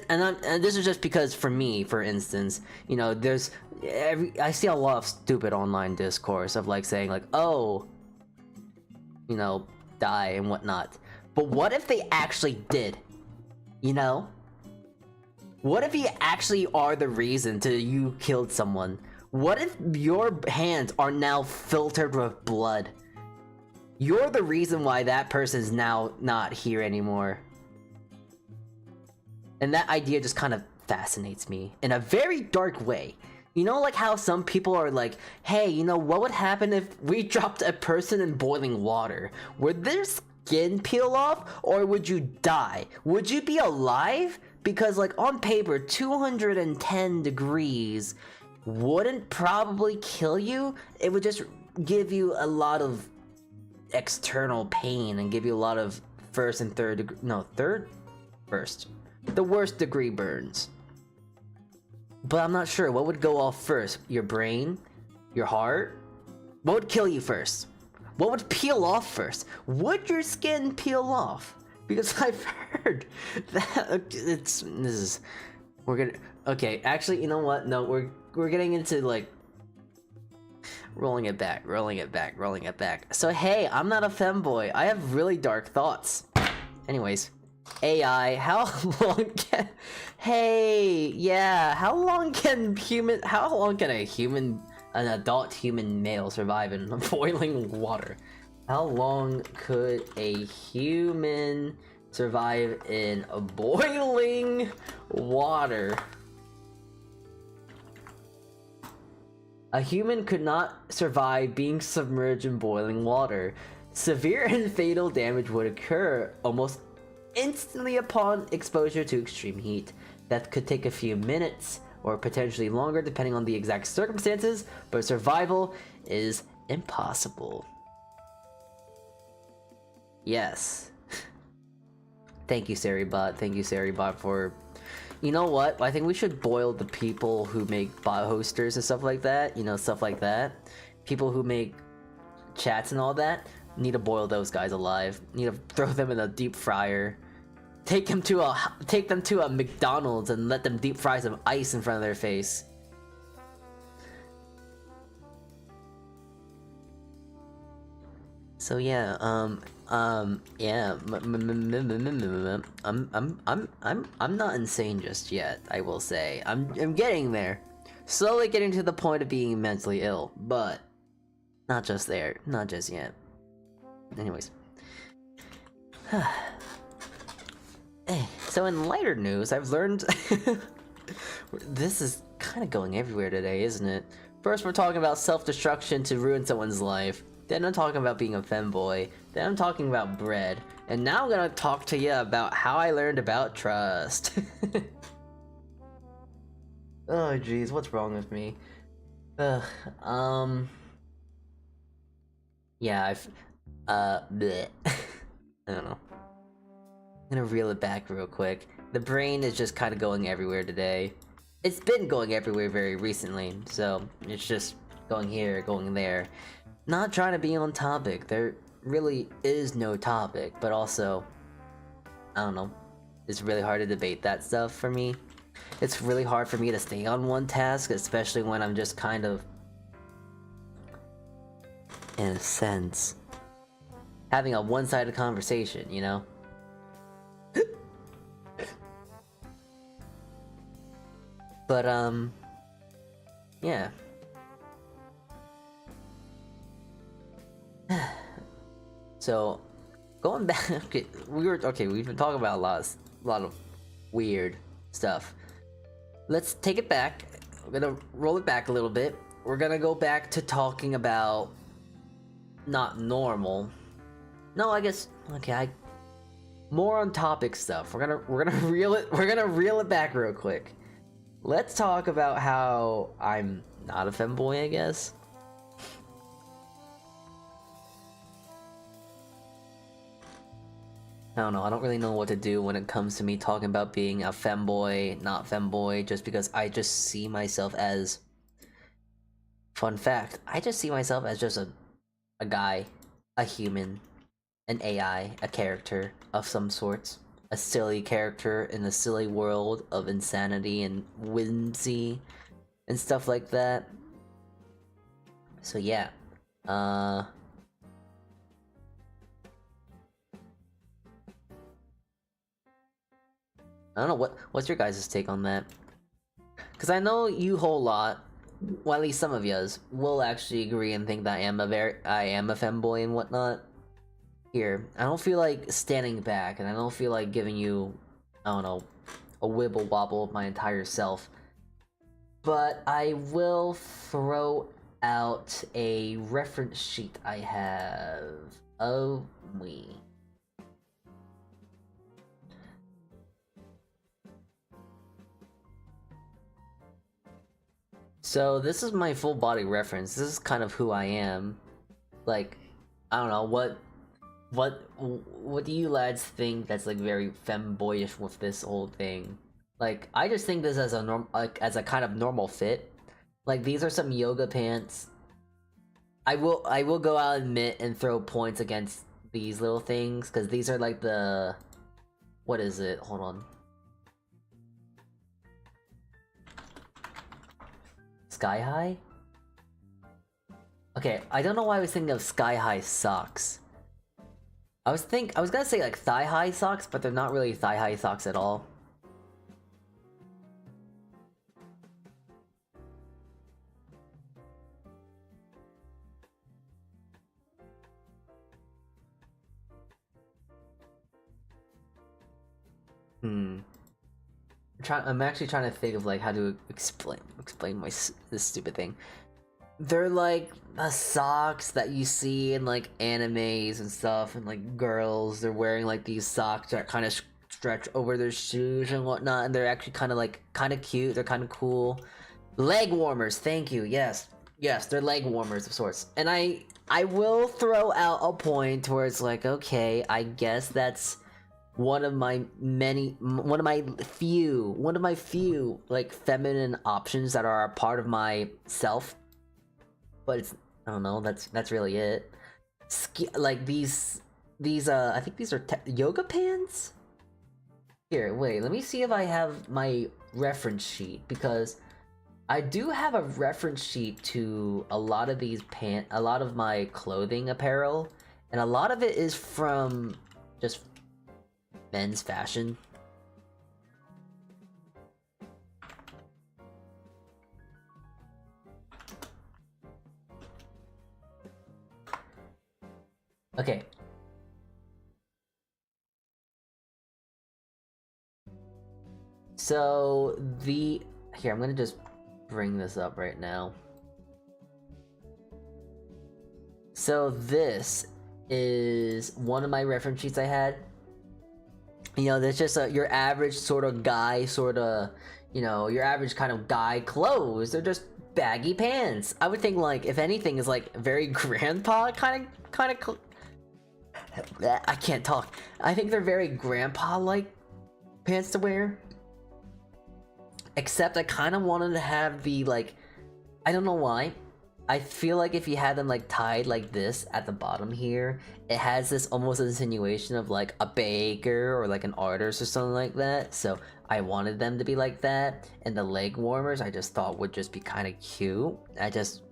And this is just because for me, for instance, you know, I see a lot of stupid online discourse of like saying like, oh, you know, die and whatnot. But what if they actually did? You know? What if you actually are the reason you killed someone? What if your hands are now filtered with blood? You're the reason why that person's now not here anymore. And that idea just kind of fascinates me in a very dark way. You know, like how some people are like, hey, you know, what would happen if we dropped a person in boiling water? Would their skin peel off, or would you die? Would you be alive? Because like on paper, 210 degrees wouldn't probably kill you. It would just give you a lot of external pain and give you a lot of first and third degree, no, first. The worst degree burns. But I'm not sure, what would go off first? Your brain? Your heart? What would kill you first? What would peel off first? Would your skin peel off? Because I've heard that okay, actually, you know what? No, we're getting into like rolling it back. So hey, I'm not a femboy. I have really dark thoughts. Anyways, AI, how long can an adult human male survive in boiling water? How long could a human survive in boiling water? A human could not survive being submerged in boiling water. Severe and fatal damage would occur almost instantly upon exposure to extreme heat. That could take a few minutes or potentially longer depending on the exact circumstances, but survival is impossible. Yes. Thank you, Saribot. Thank you, Saribot, for... You know what? I think we should boil the people who make bot hosters and stuff like that. You know, stuff like that. People who make chats and all that. Need to boil those guys alive. Need to throw them in a deep fryer. Take them to a McDonald's and let them deep fry some ice in front of their face. So yeah, yeah, I'm not insane just yet, I will say. I'm getting there. Slowly getting to the point of being mentally ill, but not just there, not just yet. Anyways. So in lighter news, I've learned this is kind of going everywhere today, isn't it? First, we're talking about self-destruction to ruin someone's life. Then I'm talking about being a femboy. Then I'm talking about bread. And now I'm gonna talk to you about how I learned about trust. Oh jeez, what's wrong with me? Ugh, yeah, bleh. I don't know. I'm gonna reel it back real quick. The brain is just kind of going everywhere today. It's been going everywhere very recently, so it's just going here, going there. Not trying to be on topic. There really is no topic, but also, I don't know. It's really hard to debate that stuff for me. It's really hard for me to stay on one task, especially when I'm just kind of, in a sense, having a one-sided conversation, you know? But, yeah. So, going back, we've been talking about a lot of weird stuff. Let's take it back. We're gonna roll it back a little bit. We're gonna go back to talking about not normal. No, I guess more on topic stuff. We're gonna reel it back real quick. Let's talk about how I'm not a femboy, I guess. I don't know, I don't really know what to do when it comes to me talking about being a femboy, not femboy, just because I just see myself as... Fun fact, I just see myself as just a guy, a human, an AI, a character of some sorts. A silly character in a silly world of insanity and whimsy and stuff like that. So yeah, I don't know, what's your guys' take on that? Because I know you whole lot, well at least some of yous, will actually agree and think that I am a femboy and whatnot. Here, I don't feel like standing back, and I don't feel like giving you, I don't know, a wibble wobble of my entire self. But I will throw out a reference sheet I have of me. So this is my full body reference. This is kind of who I am. Like, I don't know, what do you lads think that's like very femboyish with this whole thing? Like, I just think this as a kind of normal fit. Like, these are some yoga pants. I will go out and admit and throw points against these little things, because these are like the... What is it? Hold on. Sky High? Okay, I don't know why I was thinking of Sky High socks. I was gonna say like thigh high socks, but they're not really thigh high socks at all. I'm actually trying to think of like how to explain this stupid thing. They're like the socks that you see in like animes and stuff, and like girls, they're wearing like these socks that kind of stretch over their shoes and whatnot, and they're actually kind of cute. They're kind of cool. Leg warmers, thank you. Yes, they're leg warmers of sorts. And I will throw out a point where it's like, okay, I guess that's one of my few like feminine options that are a part of myself. But it's, I don't know, that's really it. Like these I think these are yoga pants? Here, wait, let me see if I have my reference sheet, because I do have a reference sheet to a lot of these a lot of my clothing apparel, and a lot of it is from just men's fashion. Okay. So here, I'm gonna just bring this up right now. So this is one of my reference sheets I had. You know, there's just your average sort of guy, you know, your average kind of guy clothes. They're just baggy pants. I would think, like, if anything, is like very grandpa kind of. I can't talk. I think they're very grandpa-like pants to wear. Except I kind of wanted to have the, like, I don't know why. I feel like if you had them like tied like this at the bottom here, it has this almost insinuation of like a baker or like an artist or something like that. So I wanted them to be like that. And the leg warmers I just thought would just be kind of cute. I just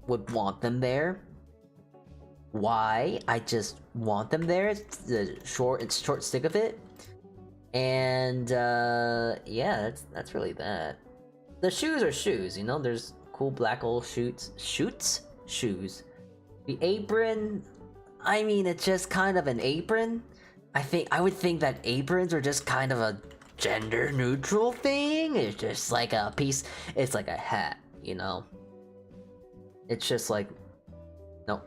would want them there. Why? I just want them there. It's the short stick of it. And yeah, that's really that. The shoes are shoes, you know, there's cool black old shoes. The apron, I mean, it's just kind of an apron. I would think that aprons are just kind of a gender neutral thing. It's just like a piece, it's like a hat, you know. It's just like, no,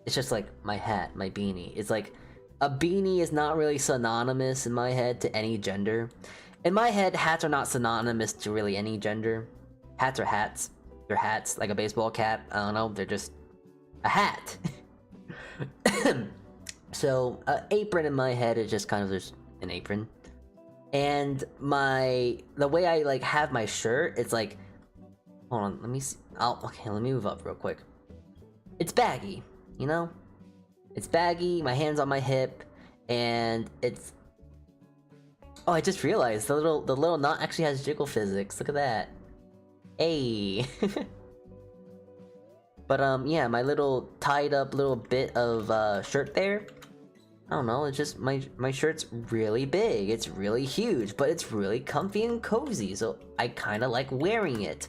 it's just like my hat, my beanie. It's like, a beanie is not really synonymous in my head to any gender. In my head, hats are not synonymous to really any gender. Hats are hats. They're hats, like a baseball cap. I don't know, they're just a hat. So, apron in my head is just kind of just an apron. And the way I like have my shirt, it's like, hold on, let me see. Okay, let me move up real quick. It's baggy, you know? It's baggy, my hand's on my hip, and it's... Oh, I just realized the little knot actually has jiggle physics. Look at that. Hey. But yeah, my little tied up little bit of shirt there. I don't know, it's just my shirt's really big. It's really huge, but it's really comfy and cozy, so I kind of like wearing it.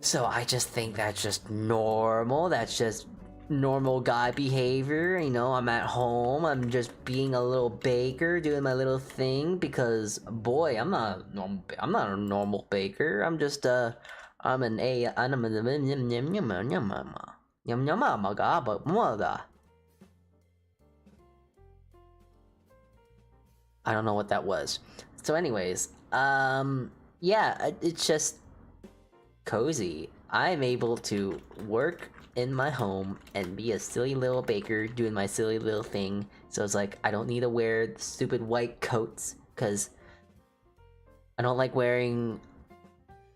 So I just think that's just normal. That's just normal guy behavior. You know, I'm at home. I'm just being a little baker, doing my little thing because, boy, I'm not a normal baker. I'm just I'm an a. I don't know what that was. So, anyways, yeah, it's just cozy. I'm able to work in my home and be a silly little baker doing my silly little thing. So it's like I don't need to wear the stupid white coats because I don't like wearing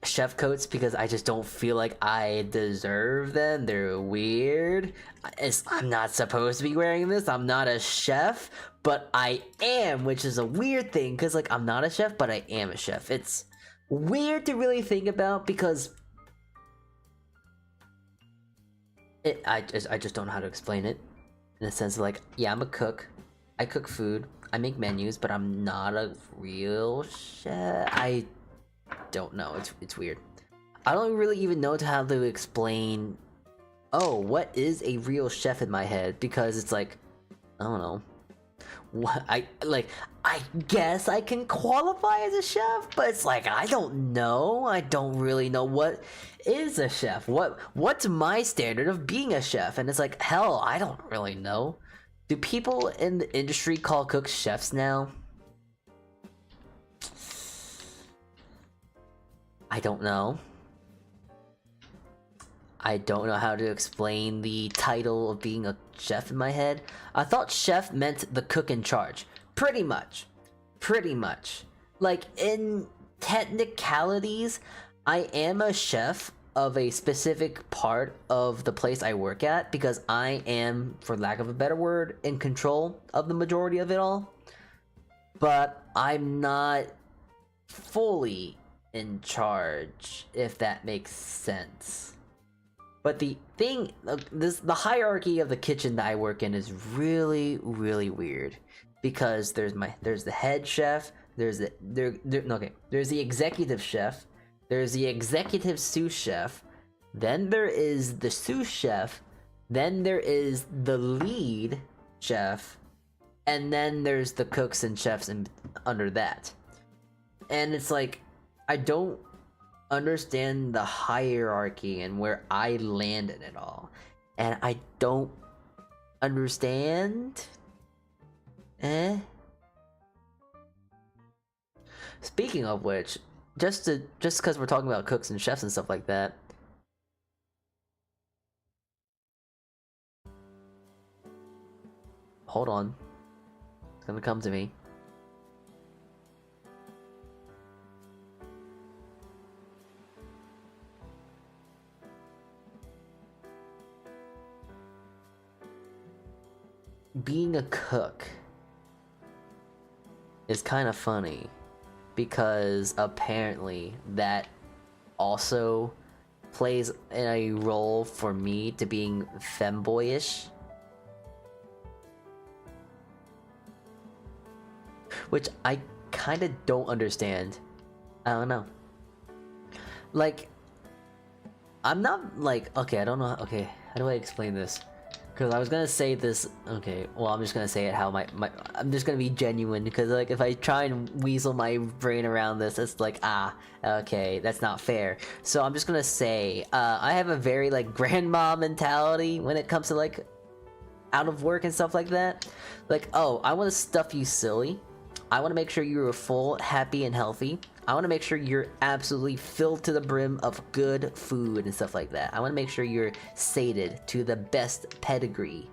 chef coats because I just don't feel like I deserve them. They're weird. I'm not supposed to be wearing this. I'm not a chef, but I am, which is a weird thing because like I'm not a chef, but I am a chef. It's weird to really think about because I just don't know how to explain it in the sense of like, yeah, I'm a cook. I cook food. I make menus, but I'm not a real chef. I don't know. It's weird. I don't really even know how to explain. Oh, what is a real chef in my head? Because it's like, I don't know. What I guess I can qualify as a chef, but it's like I don't know. I don't really know what is a chef. What's my standard of being a chef? And it's like, hell, I don't really know. Do people in the industry call cooks chefs now? I don't know. I don't know how to explain the title of being a chef in my head. I thought chef meant the cook in charge. Pretty much. Pretty much. Like, in technicalities, I am a chef of a specific part of the place I work at because I am, for lack of a better word, in control of the majority of it all. But I'm not fully in charge, if that makes sense. But the thing, the hierarchy of the kitchen that I work in is really, really weird because there's the head chef, there's the executive chef, there's the executive sous chef, then there is the sous chef, then there is the lead chef, and then there's the cooks and chefs under that. And it's like, I don't understand the hierarchy and where I land in it all. And I don't understand. Speaking of which, just because we're talking about cooks and chefs and stuff like that. Hold on. It's gonna come to me. Being a cook is kind of funny because apparently that also plays in a role for me to being femboyish, which I kind of don't understand. I don't know. Like, I'm not like, okay, I don't know. Okay, how do I explain this? Because I was gonna say this, okay, well, I'm just gonna say it how I'm just gonna be genuine, because like if I try and weasel my brain around this, it's like, okay, that's not fair. So I'm just gonna say, I have a very like grandma mentality when it comes to like out of work and stuff like that. Like, oh, I want to stuff you silly. I want to make sure you're full, happy, and healthy. I want to make sure you're absolutely filled to the brim of good food and stuff like that. I want to make sure you're sated to the best pedigree.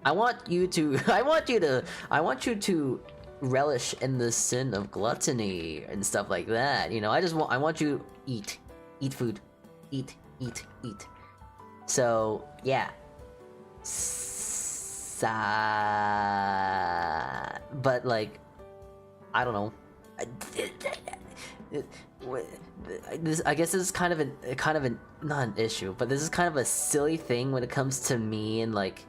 I want you to I want you to relish in the sin of gluttony and stuff like that. You know, I want you to eat food. Eat. So, yeah. But like, I don't know. This, I guess, this is kind of an not an issue, but this is kind of a silly thing when it comes to me, and like,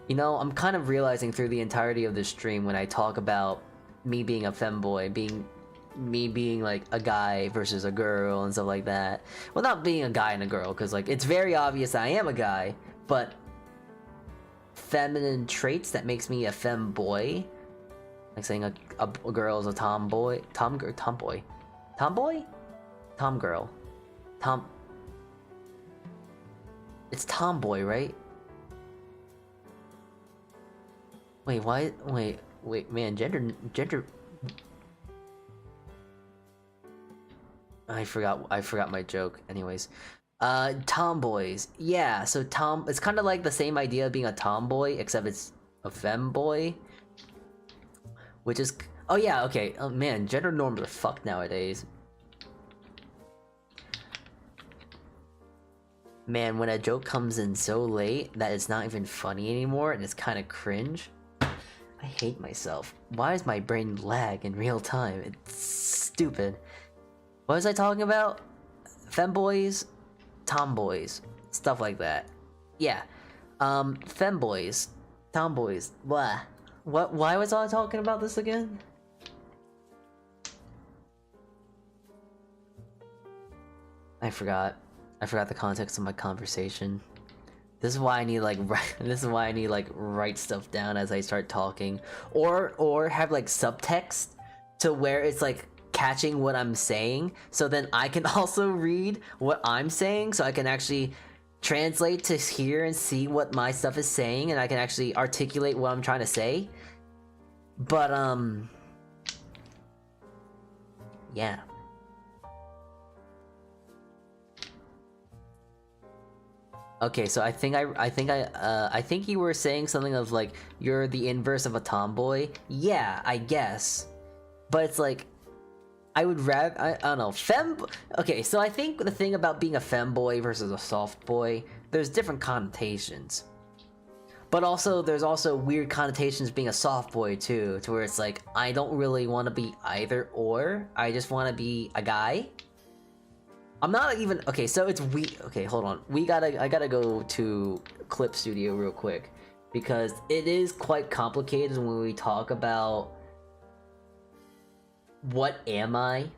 you know, I'm kind of realizing through the entirety of this stream when I talk about me being a femboy, me being like a guy versus a girl and stuff like that. Well, not being a guy and a girl, because like it's very obvious I am a guy, but feminine traits that makes me a femboy. Like saying a girl is a tomboy, tomboy, tomgirl, it's tomboy, right? Wait, why? Wait, man, gender. I forgot my joke. Anyways, tomboys. Yeah, so it's kind of like the same idea of being a tomboy, except it's a femboy. Which is, oh yeah, okay, oh man, gender norms are fucked nowadays. Man, when a joke comes in so late that it's not even funny anymore and it's kind of cringe, I hate myself. Why does my brain lag in real time? It's stupid. What was I talking about? Femboys, tomboys, stuff like that. Yeah, femboys, tomboys, blah. What? Why was I talking about this again? I forgot the context of my conversation. This is why I need like write stuff down as I start talking, or have like subtext to where it's like catching what I'm saying, so then I can also read what I'm saying, so I can actually translate to hear and see what my stuff is saying, and I can actually articulate what I'm trying to say. But yeah. Okay, so I think you were saying something of like, you're the inverse of a tomboy. Yeah, I guess. But it's like, I would rather, I don't know, okay, so I think the thing about being a femboy versus a soft boy, there's different connotations. But also, there's also weird connotations being a soft boy too, to where it's like, I don't really want to be either or, I just want to be a guy. I'm not even, okay, so it's okay, hold on, I gotta go to Clip Studio real quick, because it is quite complicated when we talk about what am I.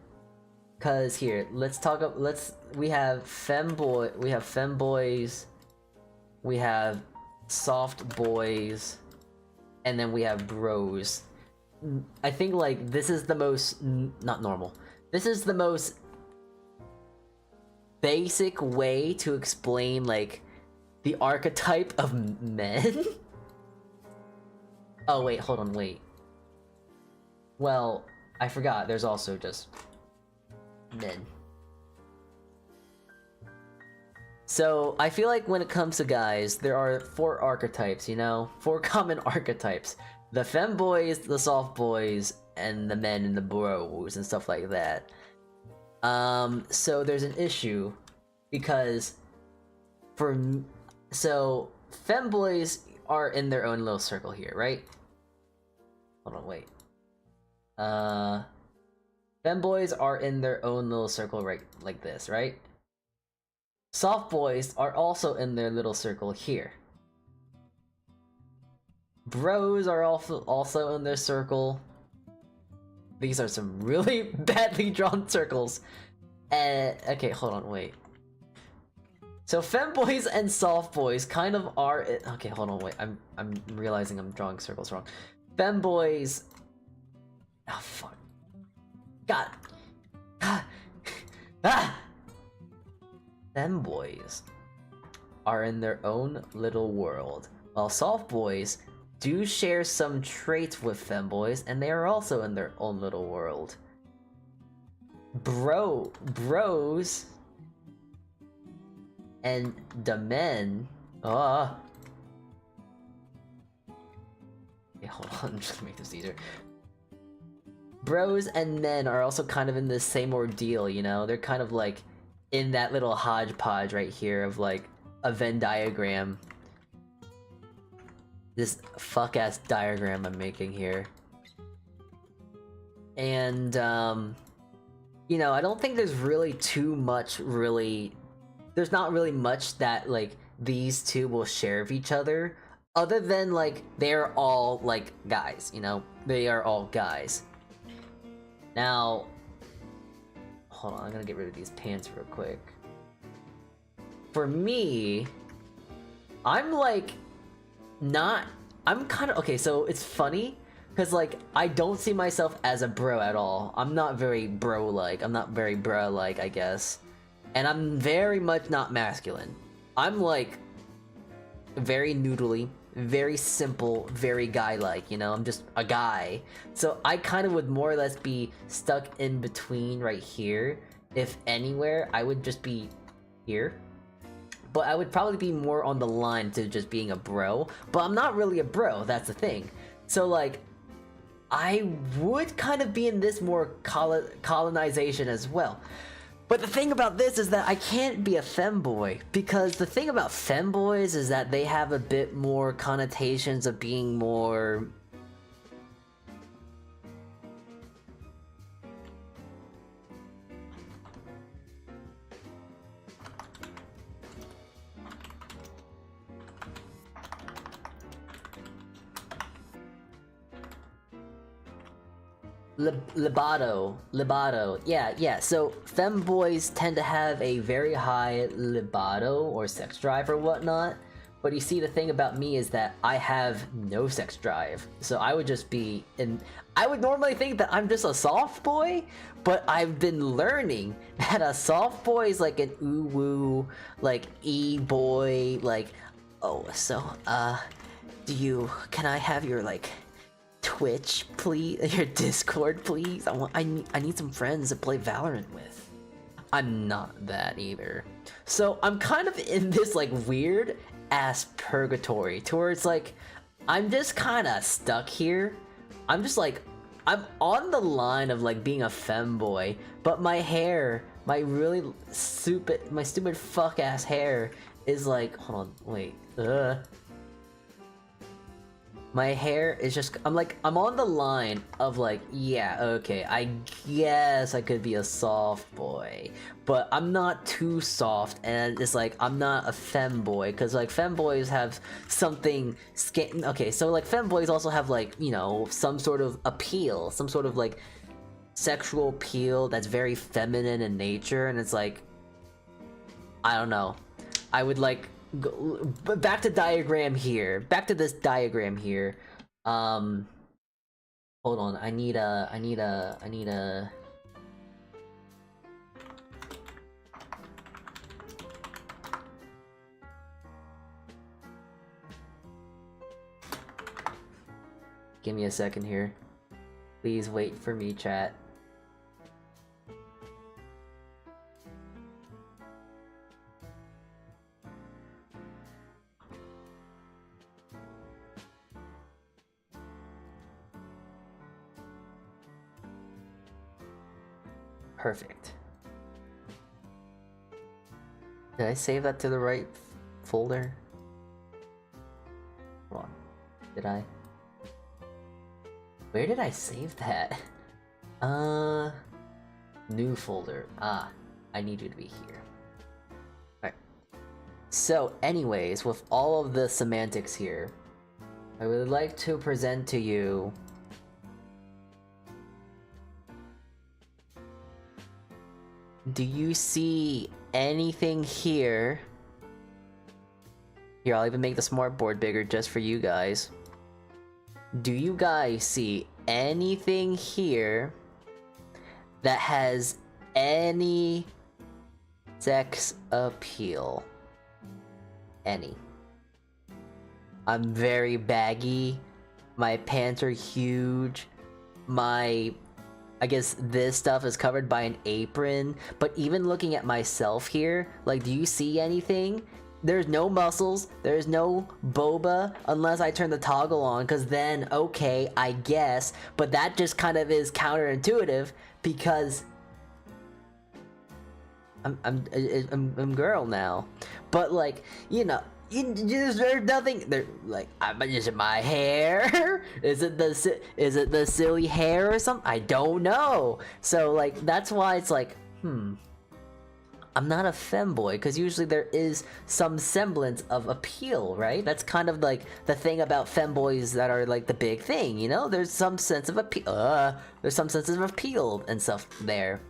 Cause here, we have femboys, we have soft boys, and then we have bros. I think like this is the most not normal. This is the most basic way to explain, like, the archetype of men. Oh, wait, hold on, wait. Well, I forgot, there's also just men. So, I feel like when it comes to guys, there are 4 archetypes, you know? 4 common archetypes. The femboys, the soft boys, and the men and the bros and stuff like that. So there's an issue because so femboys are in their own little circle here, right? Hold on, wait. Femboys are in their own little circle, right, like this, right? Soft boys are also in their little circle here. Bros are also in their circle. These are some really badly drawn circles. Okay, hold on, wait. So femboys and soft boys kind of are. Okay, hold on, wait. I'm realizing I'm drawing circles wrong. Femboys. Oh fuck. God. Ah. Femboys are in their own little world, while soft boys do share some traits with femboys, and they are also in their own little world. Bros and the men. Okay, hold on, I'm just gonna make this easier. Bros and men are also kind of in the same ordeal, you know? They're kind of like in that little hodgepodge right here of like a Venn diagram. This fuck-ass diagram I'm making here. And, you know, I don't think there's really too much there's not really much that, like, these two will share of each other, other than, like, they're all, like, guys, you know? They are all guys. Now, hold on, I'm gonna get rid of these pants real quick. For me, I'm, like, I'm kind of, okay, so it's funny, because, like, I don't see myself as a bro at all. I'm not very bro-like. I'm not very bro-like, I guess. And I'm very much not masculine. I'm, like, very noodly, very simple, very guy-like, you know? I'm just a guy. So I kind of would more or less be stuck in between right here. If anywhere, I would just be here. But I would probably be more on the line to just being a bro. But I'm not really a bro, that's the thing. So, like, I would kind of be in this more colonization as well. But the thing about this is that I can't be a femboy, because the thing about femboys is that they have a bit more connotations of being more... libido, yeah, so femboys tend to have a very high libido or sex drive or whatnot, but you see, the thing about me is that I have no sex drive, so I would just be I would normally think that I'm just a soft boy, but I've been learning that a soft boy is like an ooh-woo, like e-boy, like, oh, so, can I have your, like, Twitch, please? Your Discord, please? I need some friends to play Valorant with. I'm not that either. So I'm kind of in this, like, weird ass purgatory towards, like, I'm just kind of stuck here. I'm just like, I'm on the line of, like, being a femboy, but my hair, my stupid fuck ass hair is like, hold on, wait, my hair is just, I'm on the line of, like, yeah, okay, I guess I could be a soft boy, but I'm not too soft, and it's like, I'm not a femboy, because, like, femboys have something, okay, so, like, femboys also have, like, you know, some sort of appeal, some sort of, like, sexual appeal that's very feminine in nature, and it's like, I don't know, I would, like, back to diagram here. Back to this diagram here. Hold on. I need a. Give me a second here. Please wait for me, chat. Perfect. Did I save that to the right folder? Hold on. Did I? Where did I save that? New folder. Ah, I need you to be here. Alright. So, anyways, with all of the semantics here, I would like to present to you do you see anything here? Here, I'll even make the smartboard bigger just for you guys. Do you guys see anything here that has any sex appeal? Any. I'm very baggy. My pants are huge. I guess this stuff is covered by an apron, but even looking at myself here, like, do you see anything? There's no muscles, there's no boba, unless I turn the toggle on, because then, okay, I guess, but that just kind of is counterintuitive, because I'm girl now. But, like, you know, there's nothing there. Like, is it my hair? Is it the silly hair or something? I don't know. So, like, that's why it's like, I'm not a femboy, because usually there is some semblance of appeal, right? That's kind of like the thing about femboys that are like the big thing, you know? There's some sense of appeal. There's some sense of appeal and stuff there.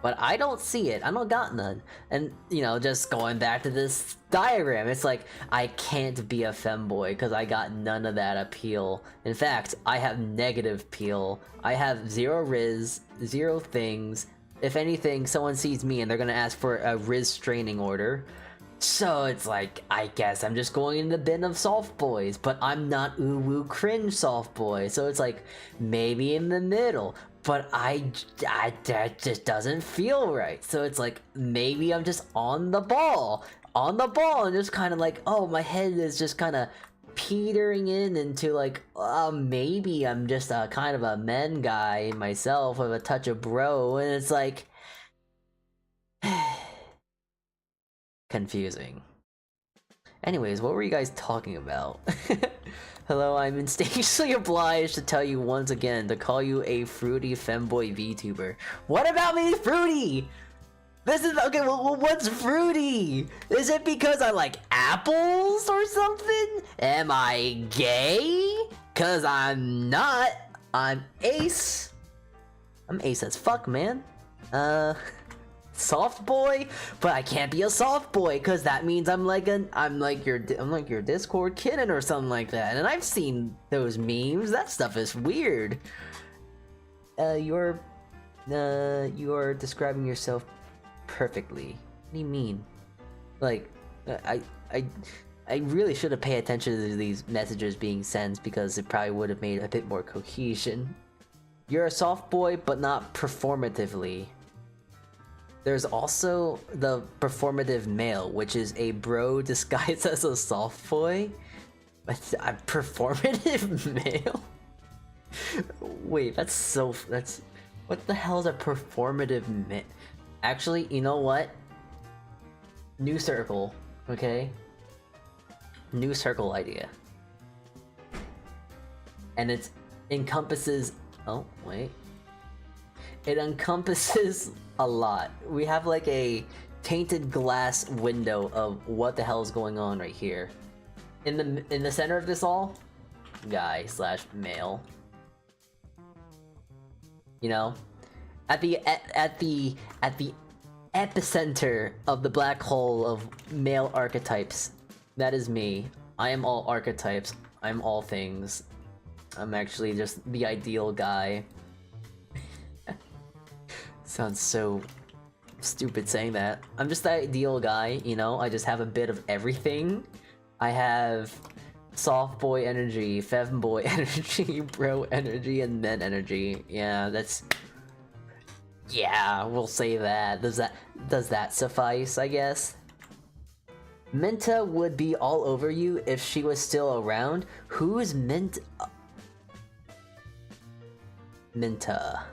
But I don't see it. I don't got none. And, you know, just going back to this diagram, it's like, I can't be a femboy because I got none of that appeal. In fact, I have negative appeal. I have 0 riz, 0 things. If anything, someone sees me and they're gonna ask for a riz straining order. So it's like, I guess I'm just going in the bin of soft boys, but I'm not ooh-woo cringe soft boy. So it's like, maybe in the middle. But that just doesn't feel right. So it's like, maybe I'm just on the ball, and just kind of like, oh, my head is just kind of petering into like, maybe I'm just a kind of a men guy myself with a touch of bro, and it's like, confusing. Anyways, what were you guys talking about? Hello, I'm instinctually obliged to tell you once again to call you a fruity femboy VTuber. What about me, fruity? This is okay. Well, what's fruity? Is it because I like apples or something? Am I gay? Cause I'm not. I'm ace. I'm ace as fuck, man. Soft boy, but I can't be a soft boy because that means I'm like your Discord kitten or something like that. And I've seen those memes. That stuff is weird. You're describing yourself perfectly. What do you mean? Like, I really should have paid attention to these messages being sent because it probably would have made a bit more cohesion. You're a soft boy, but not performatively. There's also the performative male, which is a bro disguised as a soft boy. A performative male? Wait, that's what the hell is a performative male? Actually, you know what? New circle, okay? New circle idea. And it encompasses, oh, wait. It encompasses a lot. We have like a tainted glass window of what the hell is going on right here. In the center of this all, guy / male. You know, at the epicenter of the black hole of male archetypes, that is me. I am all archetypes. I'm all things. I'm actually just the ideal guy. Sounds so stupid saying that. I'm just the ideal guy, you know? I just have a bit of everything. I have soft boy energy, femboy energy, bro energy, and men energy. Yeah, that's... Yeah, we'll say that. Does that suffice, I guess? Minta would be all over you if she was still around. Who's Minta? Minta.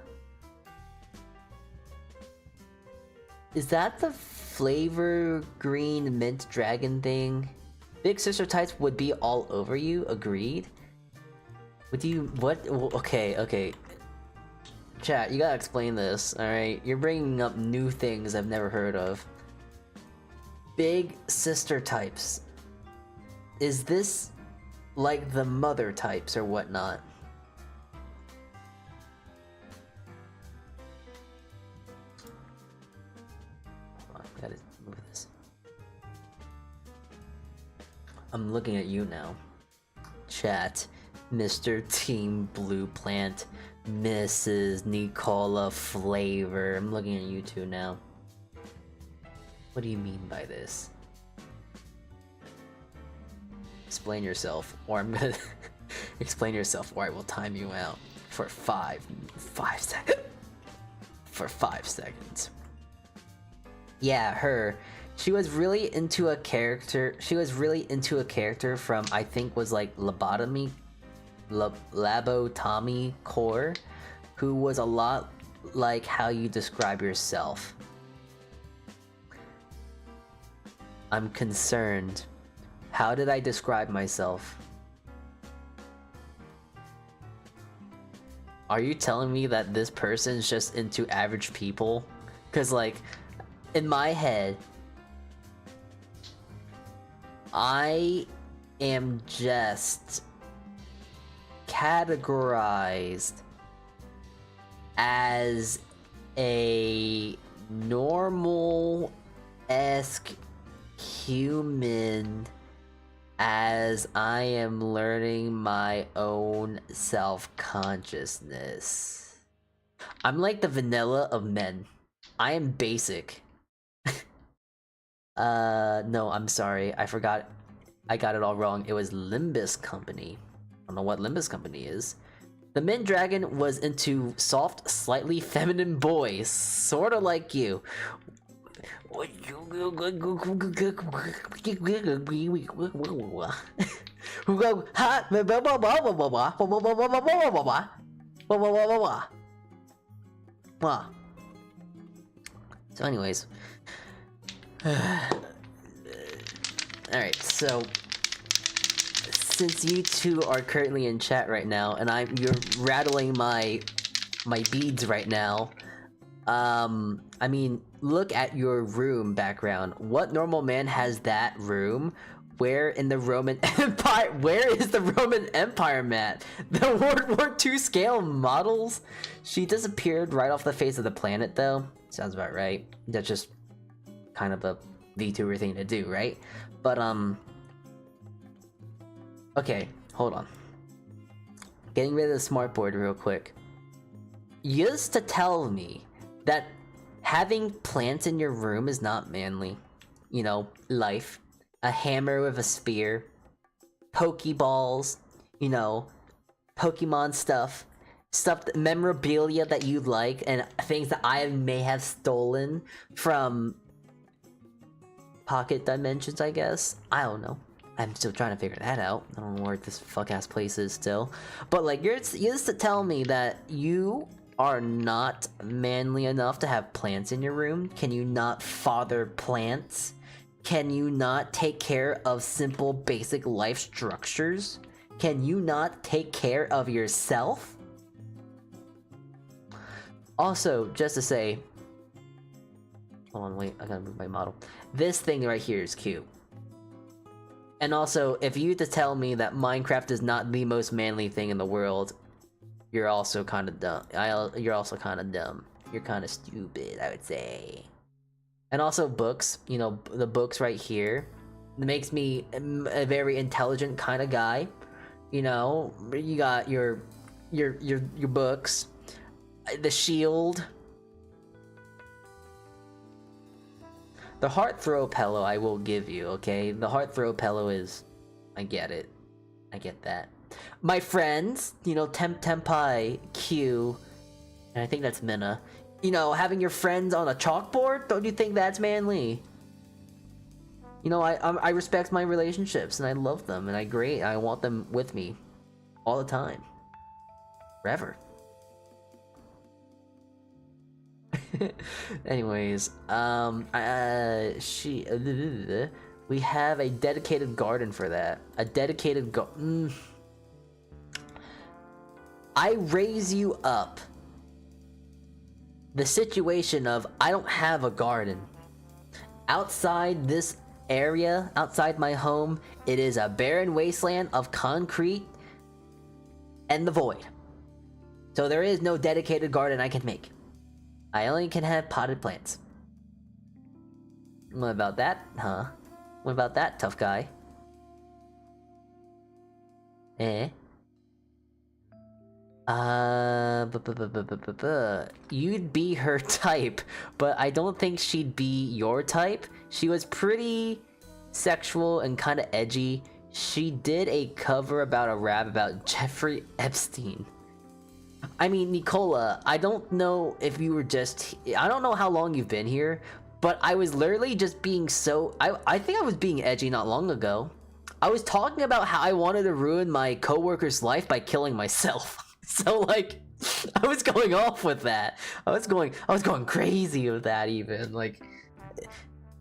Is that the flavor green mint dragon thing? Big sister types would be all over you, agreed? What? Okay. Chat, you gotta explain this, alright? You're bringing up new things I've never heard of. Big sister types. Is this like the mother types or whatnot? Hold on, I gotta move this. I'm looking at you now. Chat, Mr. Team Blue Plant, Mrs. Nicola Flavor. I'm looking at you two now. What do you mean by this? Explain yourself, or I'm gonna explain yourself, or I will time you out for 5 seconds. For 5 seconds. Yeah, her. She was really into a character. She was really into a character from, I think, was like Lobotomy Core, who was a lot like how you describe yourself. I'm concerned. How did I describe myself? Are you telling me that this person's just into average people? Cause like, in my head, I am just categorized as a normal-esque human as I am learning my own self-consciousness. I'm like the vanilla of men. I am basic. No, I'm sorry. I forgot. I got it all wrong. It was Limbus Company. I don't know what Limbus Company is. The Mint Dragon was into soft, slightly feminine boys, sort of like you. So anyways. Alright, so since you two are currently in chat right now, and you're rattling my beads right now, I mean, look at your room background. What normal man has that room? Where in the Roman Empire? Where is the Roman Empire, Matt? The World War II scale models? She disappeared right off the face of the planet, though. Sounds about right. That's just kind of a VTuber thing to do, right? But okay, hold on. Getting rid of the smartboard real quick. You used to tell me that having plants in your room is not manly. You know, life. A hammer with a spear. Pokeballs. You know, Pokemon stuff. Memorabilia that you like, and things that I may have stolen from Pocket Dimensions, I guess? I don't know. I'm still trying to figure that out. I don't know where this fuck-ass place is still. But like, you used to tell me that you are not manly enough to have plants in your room. Can you not father plants? Can you not take care of simple, basic life structures? Can you not take care of yourself? Also, just to say... Hold on, wait, I gotta move my model. This thing right here is cute. And also, if you to tell me that Minecraft is not the most manly thing in the world, you're also kind of dumb. You're also kind of dumb. You're kind of stupid, I would say. And also books, you know, the books right here. It makes me a very intelligent kind of guy. You know, you got your books. The shield. The heart throw pillow I will give you, okay? The heart throw pillow is... I get it. I get that. My friends, you know, Tempai, Q, and I think that's Minna. You know, having your friends on a chalkboard, don't you think that's manly? You know, I respect my relationships and I love them and I want them with me all the time, forever. Anyways, we have a dedicated garden for that. A dedicated I raise you up. The situation of I don't have a garden. Outside this area, outside my home, it is a barren wasteland of concrete and the void. So there is no dedicated garden I can make. I only can have potted plants. What about that, huh? What about that, tough guy? Eh? You'd be her type, but I don't think she'd be your type. She was pretty sexual and kind of edgy. She did a cover about a rap about Jeffrey Epstein. I mean, Nicola, I don't know if you were just... I don't know how long you've been here, but I was literally just being so... I think I was being edgy not long ago. I was talking about how I wanted to ruin my coworker's life by killing myself. So, like, I was going off with that. I was going crazy with that even. Like,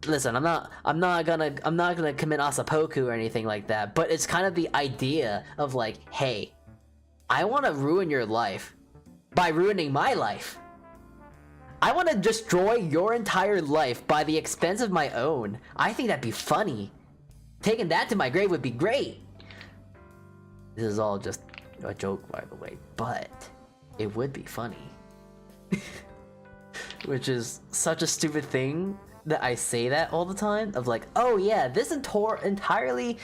listen, I'm not gonna commit asapoku or anything like that, but it's kind of the idea of like, hey, I want to ruin your life by ruining my life. I want to destroy your entire life by the expense of my own. I think that'd be funny. Taking that to my grave would be great. This is all just a joke, by the way, but it would be funny. Which is such a stupid thing that I say that all the time, of like, oh yeah, this entirely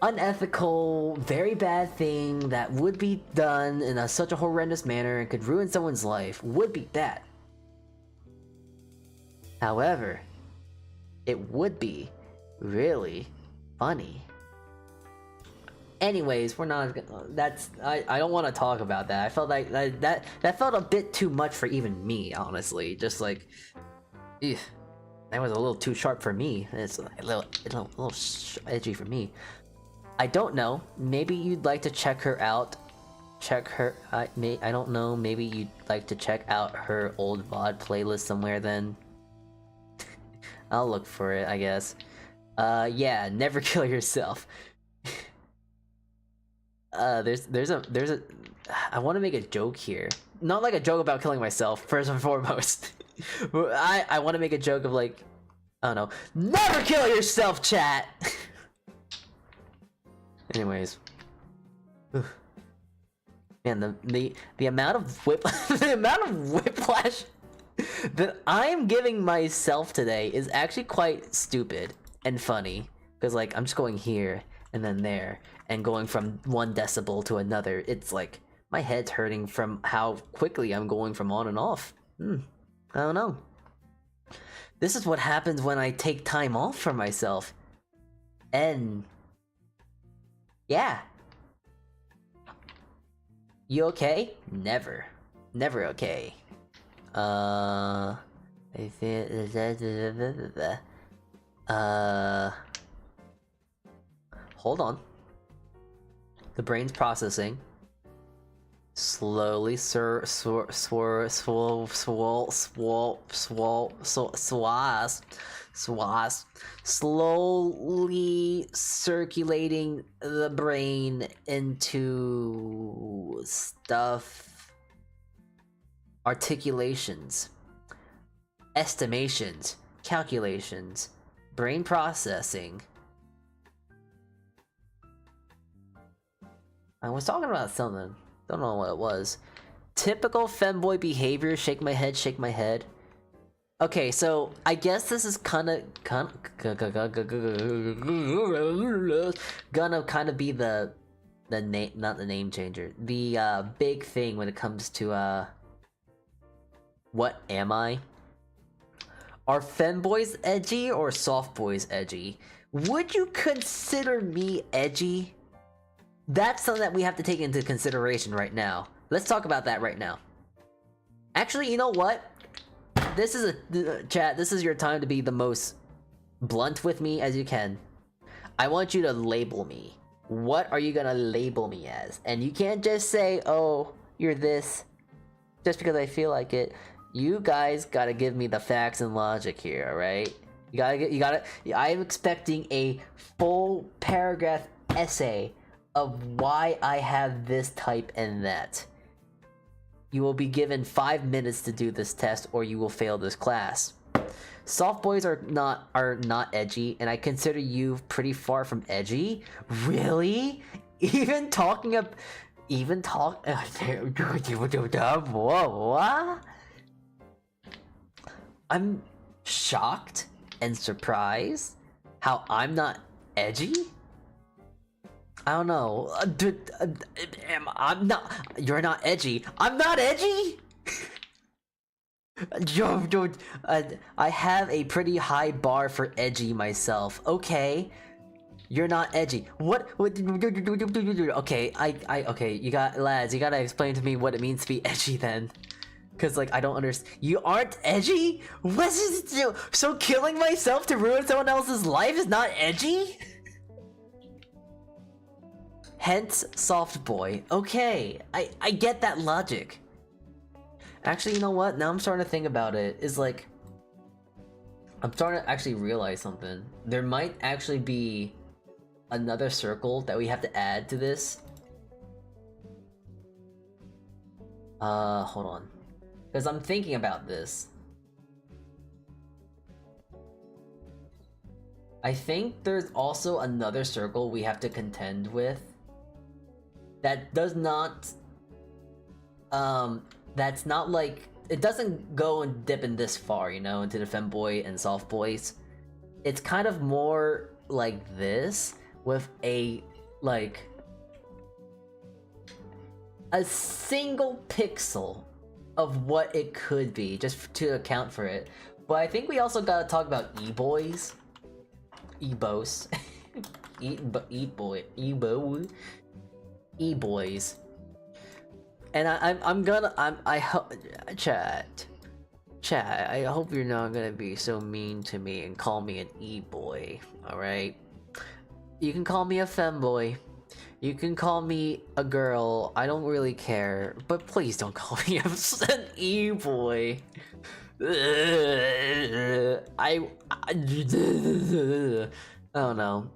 unethical, very bad thing that would be done in such a horrendous manner and could ruin someone's life would be bad. However, it would be really funny. Anyways, we're not. I don't want to talk about that. I felt like that felt a bit too much for even me, honestly. Just like, ew, that was a little too sharp for me. It's a little edgy for me. I don't know. Maybe you'd like to check her out. I don't know. Maybe you'd like to check out her old VOD playlist somewhere. Then I'll look for it, I guess. Yeah, never kill yourself. There's a I want to make a joke here. Not like a joke about killing myself, first and foremost. I want to make a joke of like, I don't know, never kill yourself, chat. Anyways, man, the amount of the amount of whiplash that I'm giving myself today is actually quite stupid and funny, because like I'm just going here and then there and going from 1 decibel to another. It's like my head's hurting from how quickly I'm going from on and off. I don't know. This is what happens when I take time off for myself. And yeah. You okay? Never. Never okay. Hold on. The brain's processing. Slowly slowly circulating the brain into stuff, articulations, estimations, calculations, brain processing. I was talking about something. Don't know what it was. Typical femboy behavior. Shake my head, shake my head. Okay, so I guess this is gonna kind of be the name, not the name changer. The big thing when it comes to what am I? Are femboys edgy or soft boys edgy? Would you consider me edgy? That's something that we have to take into consideration right now. Let's talk about that right now. Actually, you know what? This is chat, this is your time to be the most blunt with me as you can. I want you to label me. What are you gonna label me as? And you can't just say, oh, you're this, just because I feel like it. You guys gotta give me the facts and logic here, alright? You gotta, I'm expecting a full paragraph essay of why I have this type and that. You will be given 5 minutes to do this test or you will fail this class. Soft boys are not edgy, and I consider you pretty far from edgy. Really? Whoa, I'm shocked and surprised how I'm not edgy. I don't know. I'm not. You're not edgy. I'm not edgy. I have a pretty high bar for edgy myself. Okay, you're not edgy. What? Okay, okay. You gotta explain to me what it means to be edgy then. Cause like I don't understand. You aren't edgy? What is it? So killing myself to ruin someone else's life is not edgy? Hence, soft boy. Okay, I get that logic. Actually, you know what? Now I'm starting to think about it. Is like, I'm starting to actually realize something. There might actually be another circle that we have to add to this. Hold on. Because I'm thinking about this. I think there's also another circle we have to contend with that does not that's not like, it doesn't go and dip in this far, you know, into the femboy and soft boys. It's kind of more like this, with a like a single pixel of what it could be, just to account for it. But I think we also gotta talk about e-boys. E-boys. E-boys. And I hope, chat, I hope you're not gonna be so mean to me and call me an e-boy, alright? You can call me a femboy, you can call me a girl, I don't really care, but please don't call me an e-boy. I don't know.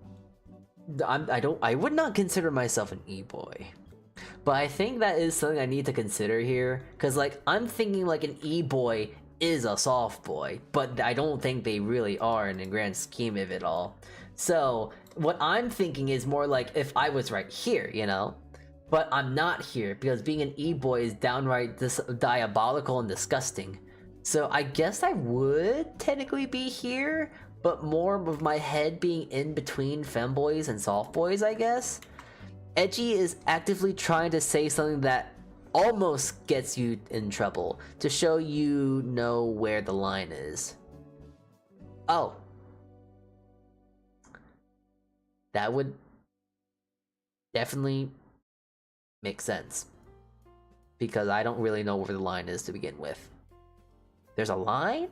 I would not consider myself an e-boy. But I think that is something I need to consider here, because like I'm thinking like an e-boy is a soft boy, but I don't think they really are in the grand scheme of it all. So what I'm thinking is more like if I was right here, you know? But I'm not here, because being an e-boy is downright diabolical and disgusting. So I guess I would technically be here, but more of my head being in between femboys and soft boys, I guess. Edgy is actively trying to say something that almost gets you in trouble, to show you know where the line is. Oh. That would definitely make sense. Because I don't really know where the line is to begin with. There's a line?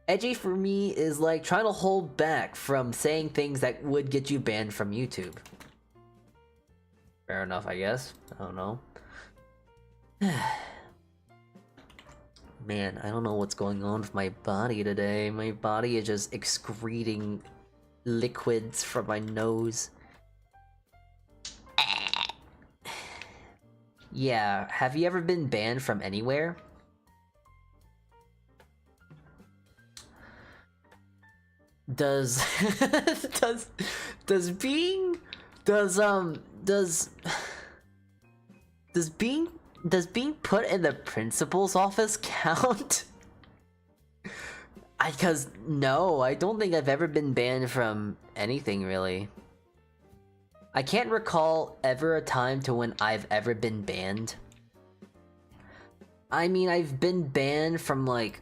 Edgy for me is like trying to hold back from saying things that would get you banned from YouTube. Fair enough, I guess. I don't know. Man, I don't know what's going on with my body today. My body is just excreting liquids from my nose. Yeah, have you ever been banned from anywhere? Does being put in the principal's office count? Because no, I don't think I've ever been banned from anything really. I can't recall ever a time to when I've ever been banned. I mean, I've been banned from like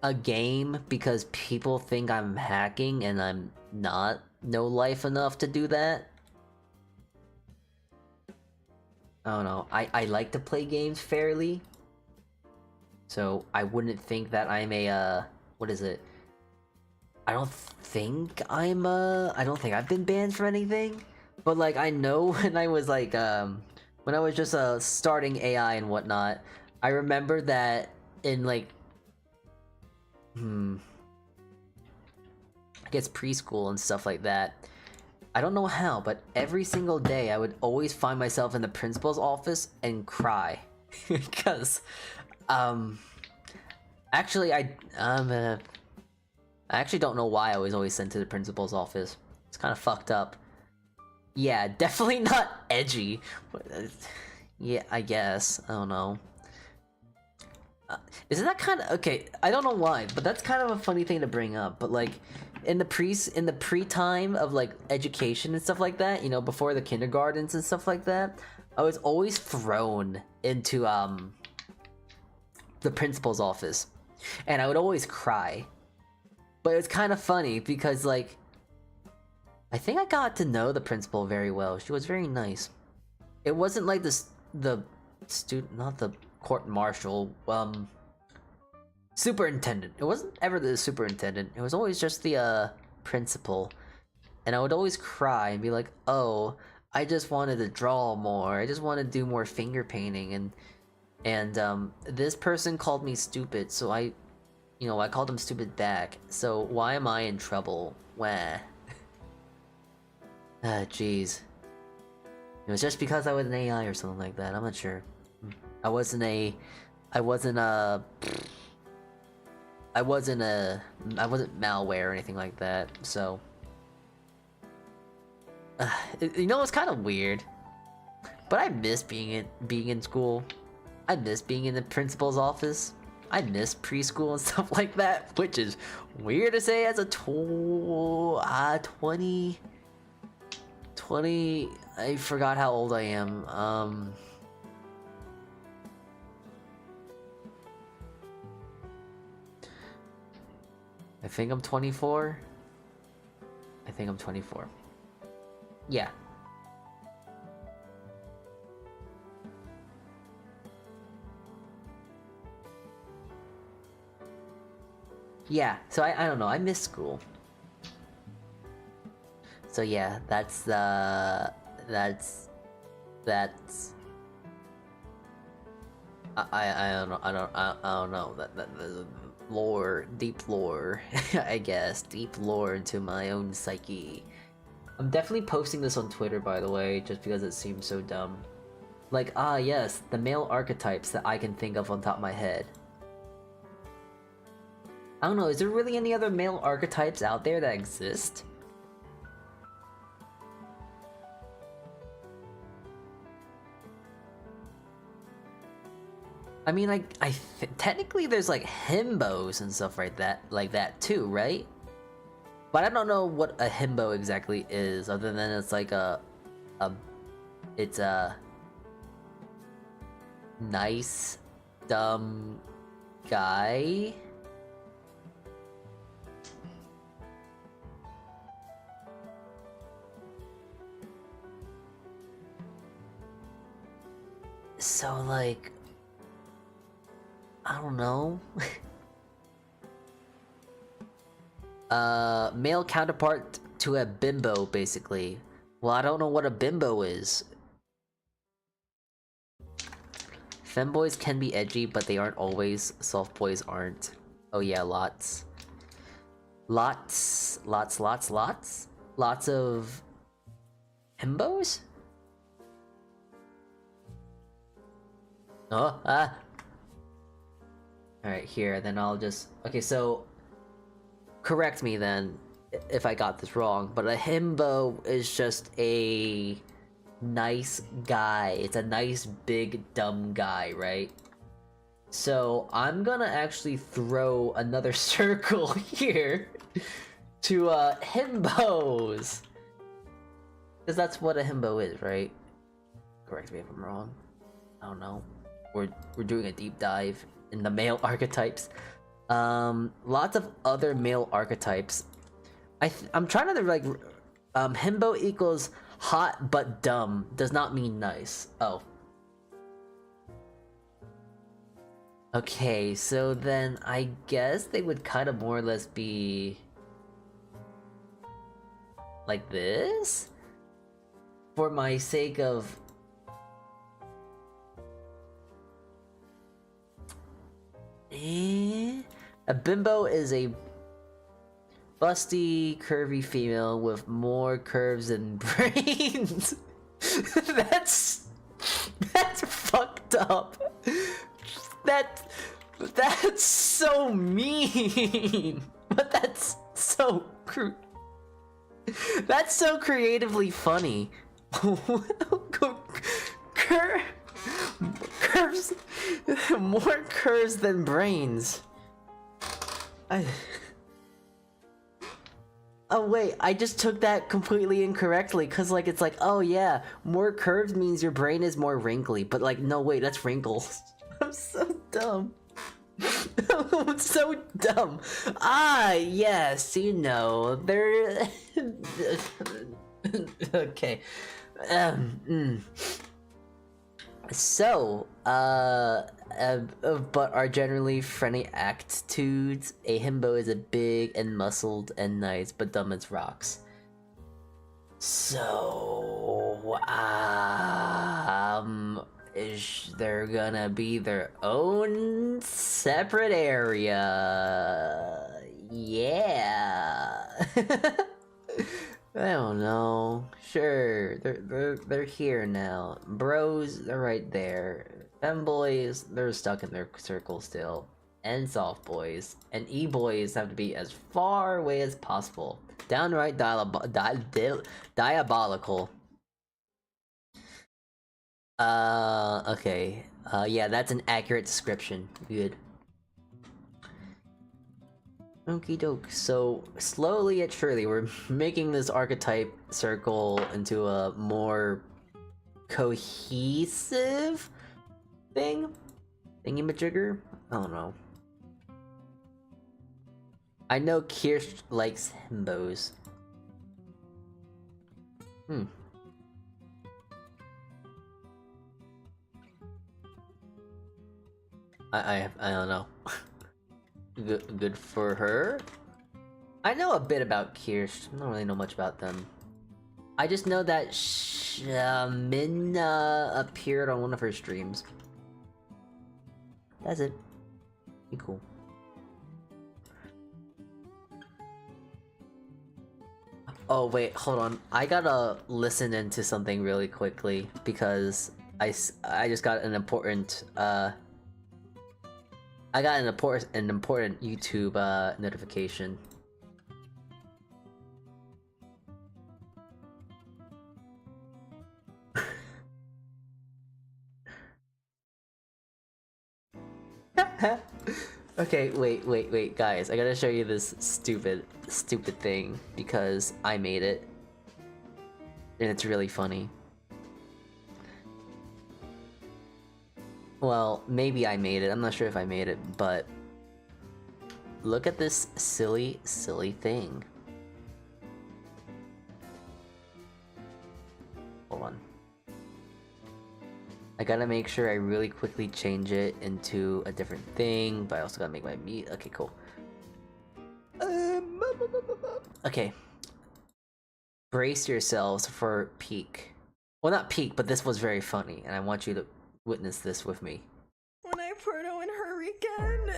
a game because people think I'm hacking and I'm not no life enough to do that. I don't know. I like to play games fairly. So I wouldn't think that I'm a what is it? I don't think I don't think I've been banned from anything. But like I know when I was like when I was just starting AI and whatnot, I remember that in like I guess preschool and stuff like that. I don't know how, but every single day I would always find myself in the principal's office and cry. Because actually I actually don't know why I was always sent to the principal's office. It's kind of fucked up. Yeah, definitely not edgy. Yeah, I guess. I don't know. Isn't that kind of okay? I don't know why, but that's kind of a funny thing to bring up. But like, in the pre-time of like education and stuff like that, you know, before the kindergartens and stuff like that, I was always thrown into the principal's office, and I would always cry. But it's kind of funny because like, I think I got to know the principal very well. She was very nice. It wasn't like the student, not the court martial, superintendent. It wasn't ever the superintendent. It was always just the principal. And I would always cry and be like, "Oh, I just wanted to draw more. I just want to do more finger painting." And this person called me stupid, so I called him stupid back. So why am I in trouble? Wah. Ah, jeez. It was just because I was an AI or something like that. I'm not sure. I wasn't malware or anything like that. So, you know, it's kind of weird. But I miss being in school. I miss being in the principal's office. I miss preschool and stuff like that, which is weird to say as a 20. I forgot how old I am. I think I'm 24. I think I'm 24. Yeah. Yeah, so I don't know, I miss school. So yeah, that's I don't know that lore, deep lore, I guess, deep lore into my own psyche. I'm definitely posting this on Twitter, by the way, just because it seems so dumb. Like, yes, the male archetypes that I can think of on top of my head. I don't know, is there really any other male archetypes out there that exist? I mean, like, technically there's like himbos and stuff like that too, right? But I don't know what a himbo exactly is, other than it's like it's a nice, dumb guy. So like, I don't know. Male counterpart to a bimbo, basically. Well, I don't know what a bimbo is. Femboys can be edgy, but they aren't always. Soft boys aren't. Oh yeah, lots. Lots of himbos? Oh, Alright, here, then I'll just... Okay, so... Correct me then, if I got this wrong, but a himbo is just a... nice guy. It's a nice, big, dumb guy, right? So, I'm gonna actually throw another circle here to, himbos! Because that's what a himbo is, right? Correct me if I'm wrong. I don't know. We're doing a deep dive in the male archetypes. Lots of other male archetypes. I'm trying to like, himbo equals hot but dumb does not mean nice. Oh, Okay, so then I guess they would kind of more or less be like this? For my sake of... A bimbo is a busty, curvy female with more curves than brains. That's fucked up. That's so mean. But that's so that's so creatively funny. Curves, more curves than brains. Oh wait, I just took that completely incorrectly, cause like it's like, oh yeah, more curves means your brain is more wrinkly, but like no wait, that's wrinkles. I'm so dumb. I'm so dumb. Ah yes, you know, they're okay. So, but are generally friendly attitudes. A himbo is a big and muscled and nice, but dumb as rocks. So, is there gonna be their own separate area? Yeah. I don't know. Sure, they're here now. Bros, they're right there. Femboys, they're stuck in their circle still. And soft boys. And e-boys have to be as far away as possible. Downright diabolical. Okay. Yeah, that's an accurate description. Good. Okie doke. So, slowly yet surely, we're making this archetype circle into a more cohesive thing? Thingy-majigger? I don't know. I know Kirsch likes himbos. I don't know. Good for her. I know a bit about Kirsch. I don't really know much about them. I just know that Min appeared on one of her streams. That's it. Be cool. Oh wait, hold on. I gotta listen into something really quickly because I just got an important I got an important YouTube notification. Okay, wait, guys. I gotta show you this stupid thing because I made it. And it's really funny. Well, maybe I made it. I'm not sure if I made it, but look at this silly thing. Hold on. I gotta make sure I really quickly change it into a different thing, but I also gotta make my meat. Okay, cool. Okay. Brace yourselves for peak. Well, not peak, but this was very funny, and I want you to witness this with me. When I proto in Hurricane.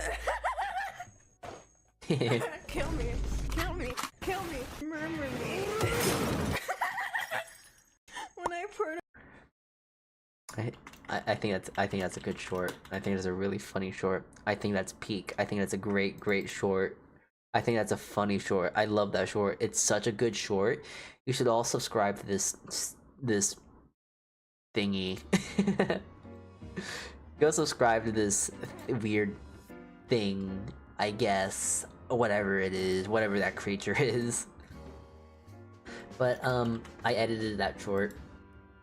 Kill me, murmur me. When I proto. I think that's a good short. I think it's a really funny short. I think that's peak. I think that's a great short. I think that's a funny short. I love that short. It's such a good short. You should all subscribe to this thingy. Go subscribe to this weird thing, I guess. Whatever it is, whatever that creature is. But I edited that short,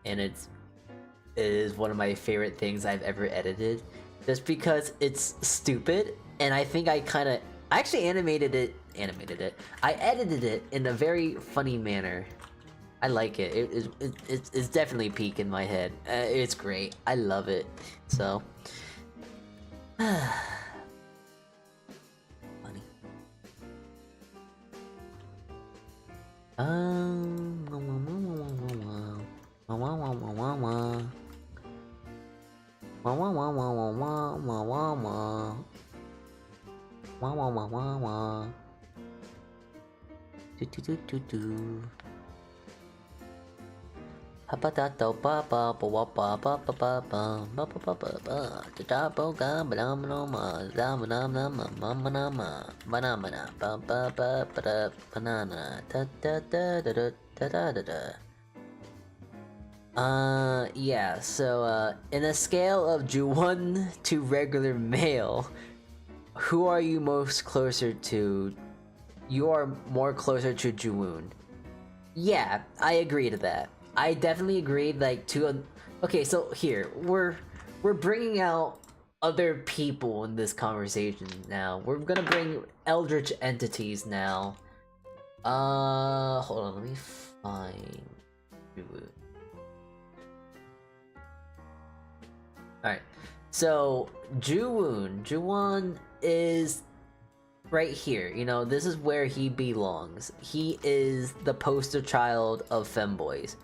and it is one of my favorite things I've ever edited, just because it's stupid, and I think I actually animated it. I edited it in a very funny manner. I like it. It's definitely peak in my head. It's great. I love it. So Funny. Yeah, so, in a scale of Ju1 to regular male, who are you most closer to? You are more closer to Ju-woon. Yeah, I agree to that. I definitely agree, like, to okay, so here, we're bringing out other people in this conversation now. We're gonna bring eldritch entities now. Hold on, let me find Ju-woon. Alright, so Ju-won is right here. You know, this is where he belongs. He is the poster child of femboys.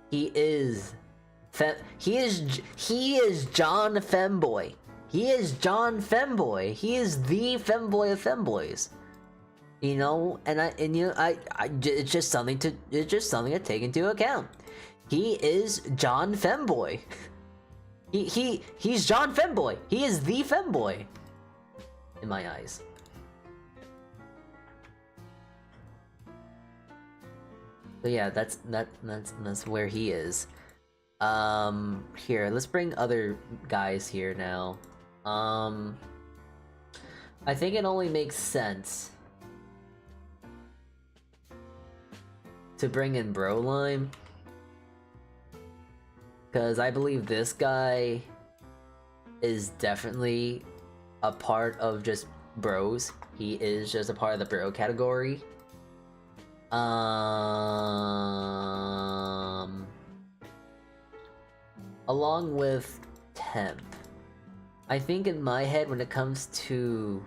He is John Femboy. He is John Femboy. He is the femboy of femboys. You know, it's just something to take into account. He is John Femboy. He's John Femboy. He is the femboy in my eyes. So yeah, that's where he is. Here, let's bring other guys here now. I think it only makes sense to bring in Brolime, because I believe this guy is definitely a part of just bros. He is just a part of the bro category. Along with Temp. I think in my head, when it comes to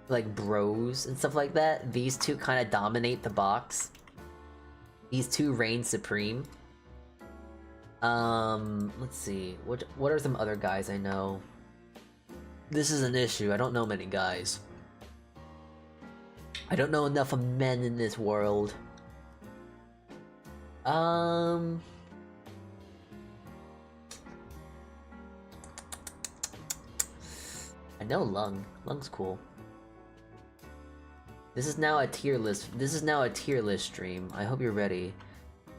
like bros and stuff like that, these two kind of dominate the box. These two reign supreme. Let's see. What are some other guys I know? This is an issue. I don't know many guys. I don't know enough of men in this world. I know Lung. Lung's cool. This is now a tier list. This is now a tier list stream. I hope you're ready.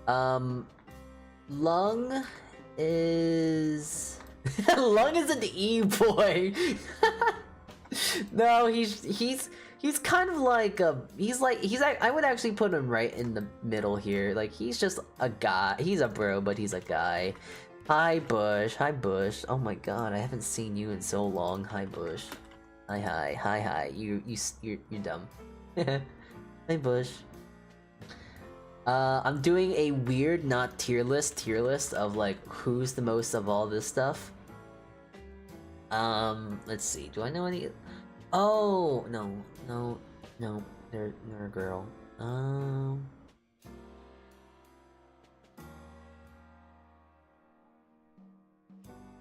Lung is Lung is an E-boy. No, he's kind of like I would actually put him right in the middle here. Like, he's just a guy. He's a bro, but he's a guy. Hi Bush. Hi Bush. Oh my god, I haven't seen you in so long. Hi Bush. Hi. You're dumb. Hi Bush. I'm doing a weird, not tier list of like who's the most of all this stuff. Let's see. Do I know any? Oh no, they're a girl.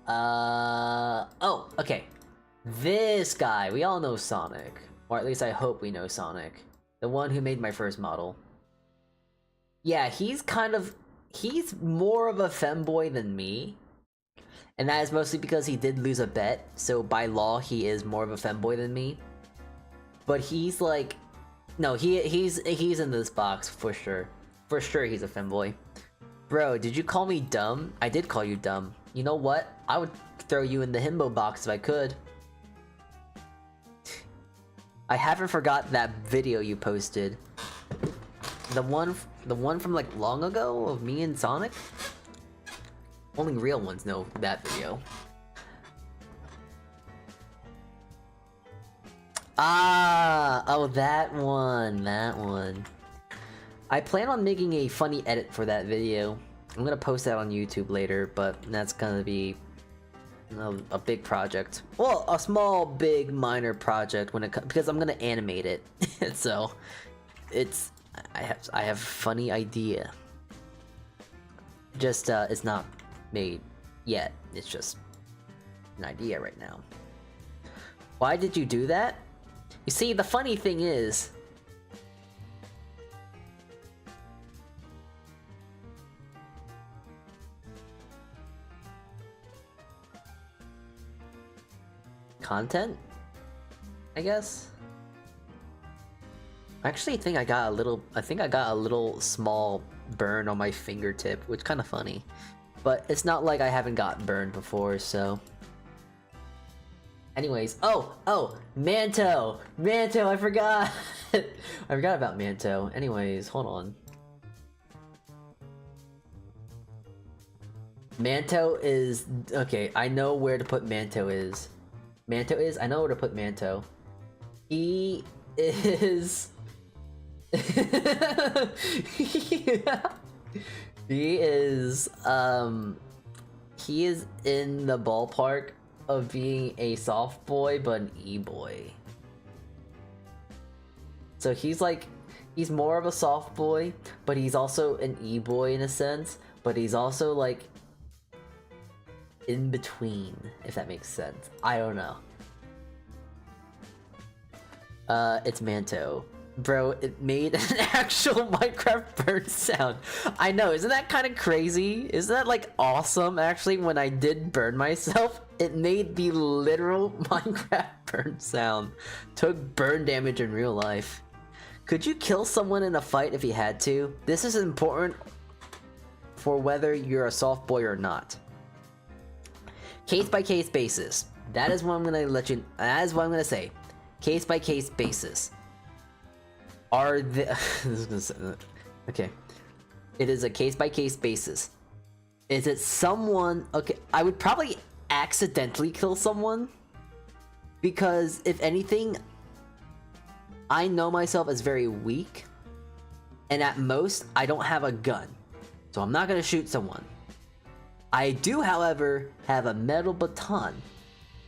Oh, okay. This guy, we all know Sonic, or at least I hope we know Sonic, the one who made my first model. Yeah, he's more of a femboy than me. And that is mostly because he did lose a bet, so by law he is more of a femboy than me. But he's like, no, he's in this box for sure. For sure he's a femboy. Bro, did you call me dumb? I did call you dumb. You know what? I would throw you in the himbo box if I could. I haven't forgot that video you posted. The one from like long ago of me and Sonic? Only real ones know that video. Ah, oh, that one. I plan on making a funny edit for that video. I'm gonna post that on YouTube later, but that's gonna be a big project. Well, a small, big, minor project when it because I'm gonna animate it. So it's I have a funny idea. Just it's not made yet. It's just an idea right now. Why did you do that? You see, the funny thing is, content, I guess. I actually think I got a little small burn on my fingertip, which kind of funny. But it's not like I haven't gotten burned before, so. Anyways, oh, Manto, I forgot. I forgot about Manto. Anyways, hold on. Manto is okay. I know where to put Manto is. I know where to put Manto. He is. He is in the ballpark of being a soft boy but an e-boy. So he's more of a soft boy, but he's also an e-boy in a sense, but he's also like in between, if that makes sense. I don't know. It's Manto. Bro, it made an actual Minecraft burn sound. I know, isn't that kind of crazy? Isn't that like awesome? Actually, when I did burn myself, it made the literal Minecraft burn sound. Took burn damage in real life. Could you kill someone in a fight if you had to? This is important for whether you're a soft boy or not. Case by case basis. That is what I'm gonna let you. That is what I'm gonna say. Case by case basis. Are the okay? It is a case by case basis. Is it someone? Okay, I would probably accidentally kill someone because if anything, I know myself as very weak, and at most I don't have a gun, so I'm not gonna shoot someone. I do, however, have a metal baton,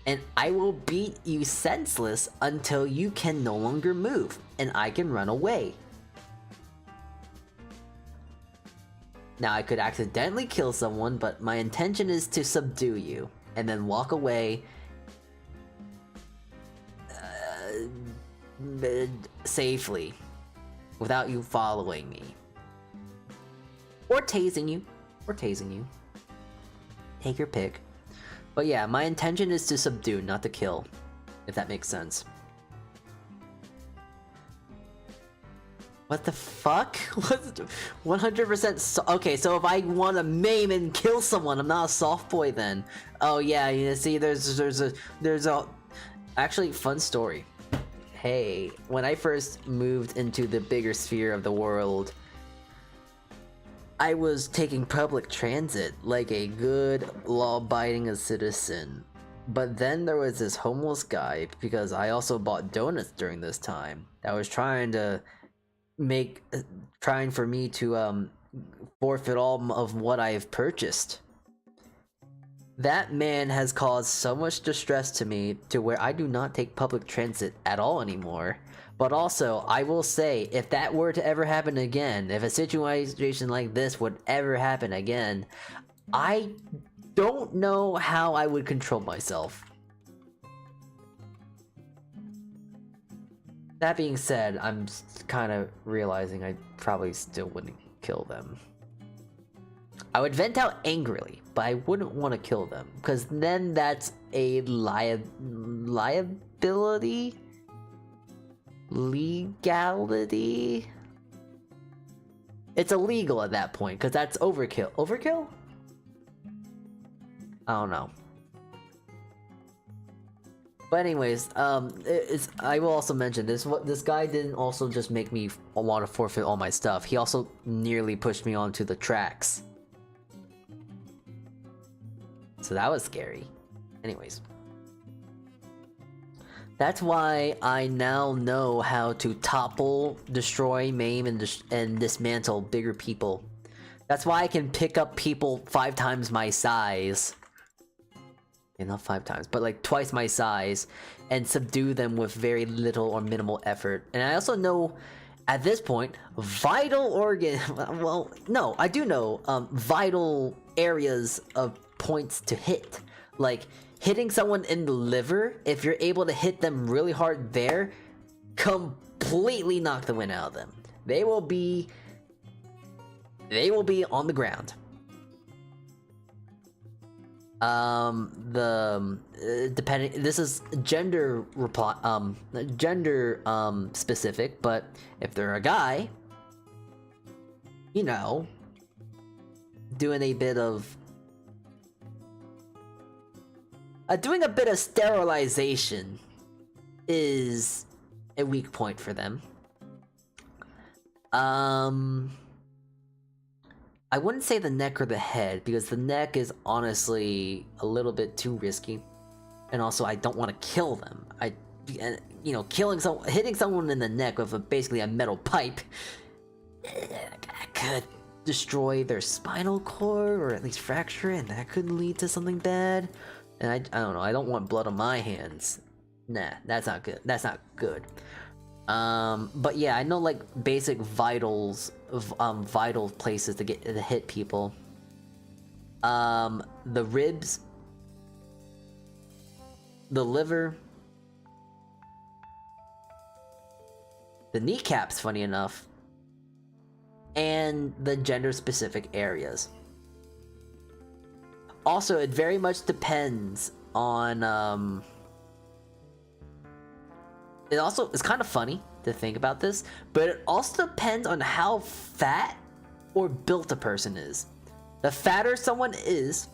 and I will beat you senseless until you can no longer move, and I can run away. Now, I could accidentally kill someone, but my intention is to subdue you, and then walk away safely, without you following me. Or tasing you. Take your pick. But yeah, my intention is to subdue, not to kill, if that makes sense. What the fuck? 100% okay, so if I want to maim and kill someone, I'm not a soft boy then. Oh yeah, you see, there's a actually fun story. Hey, when I first moved into the bigger sphere of the world, I was taking public transit like a good law-abiding citizen. But then there was this homeless guy, because I also bought donuts during this time, that was trying for me to forfeit all of what I've purchased. That man has caused so much distress to me to where I do not take public transit at all anymore. But also, I will say, if that were to ever happen again, if a situation like this would ever happen again, I don't know how I would control myself. That being said, I'm kind of realizing I probably still wouldn't kill them. I would vent out angrily, but I wouldn't want to kill them, because then that's a liability? Legality? It's illegal at that point, because that's overkill. Overkill? I don't know. But anyways, I will also mention this guy didn't also just make me want to forfeit all my stuff. He also nearly pushed me onto the tracks. So that was scary. Anyways. That's why I now know how to topple, destroy, maim, and dismantle bigger people. That's why I can pick up people 5 times my size. Yeah, not 5 times, but like twice my size, and subdue them with very little or minimal effort. And I also know, at this point, vital organ. Well, no, I do know vital areas of points to hit. Like hitting someone in the liver, if you're able to hit them really hard there, completely knock the wind out of them. They will be on the ground. Depending, this is gender specific, but if they're a guy, you know, doing a bit of sterilization is a weak point for them. I wouldn't say the neck or the head, because the neck is honestly a little bit too risky, and also I don't want to kill them. You know, hitting someone in the neck with basically a metal pipe could destroy their spinal cord, or at least fracture it, and that could lead to something bad. And I don't know. I don't want blood on my hands. Nah, that's not good. That's not good. But yeah, I know like basic vitals of vital places to hit people. The ribs, the liver, the kneecaps, funny enough, and the gender specific areas. Also, it very much depends on it's kind of funny to think about this, but it also depends on how fat or built a person is. The fatter someone is,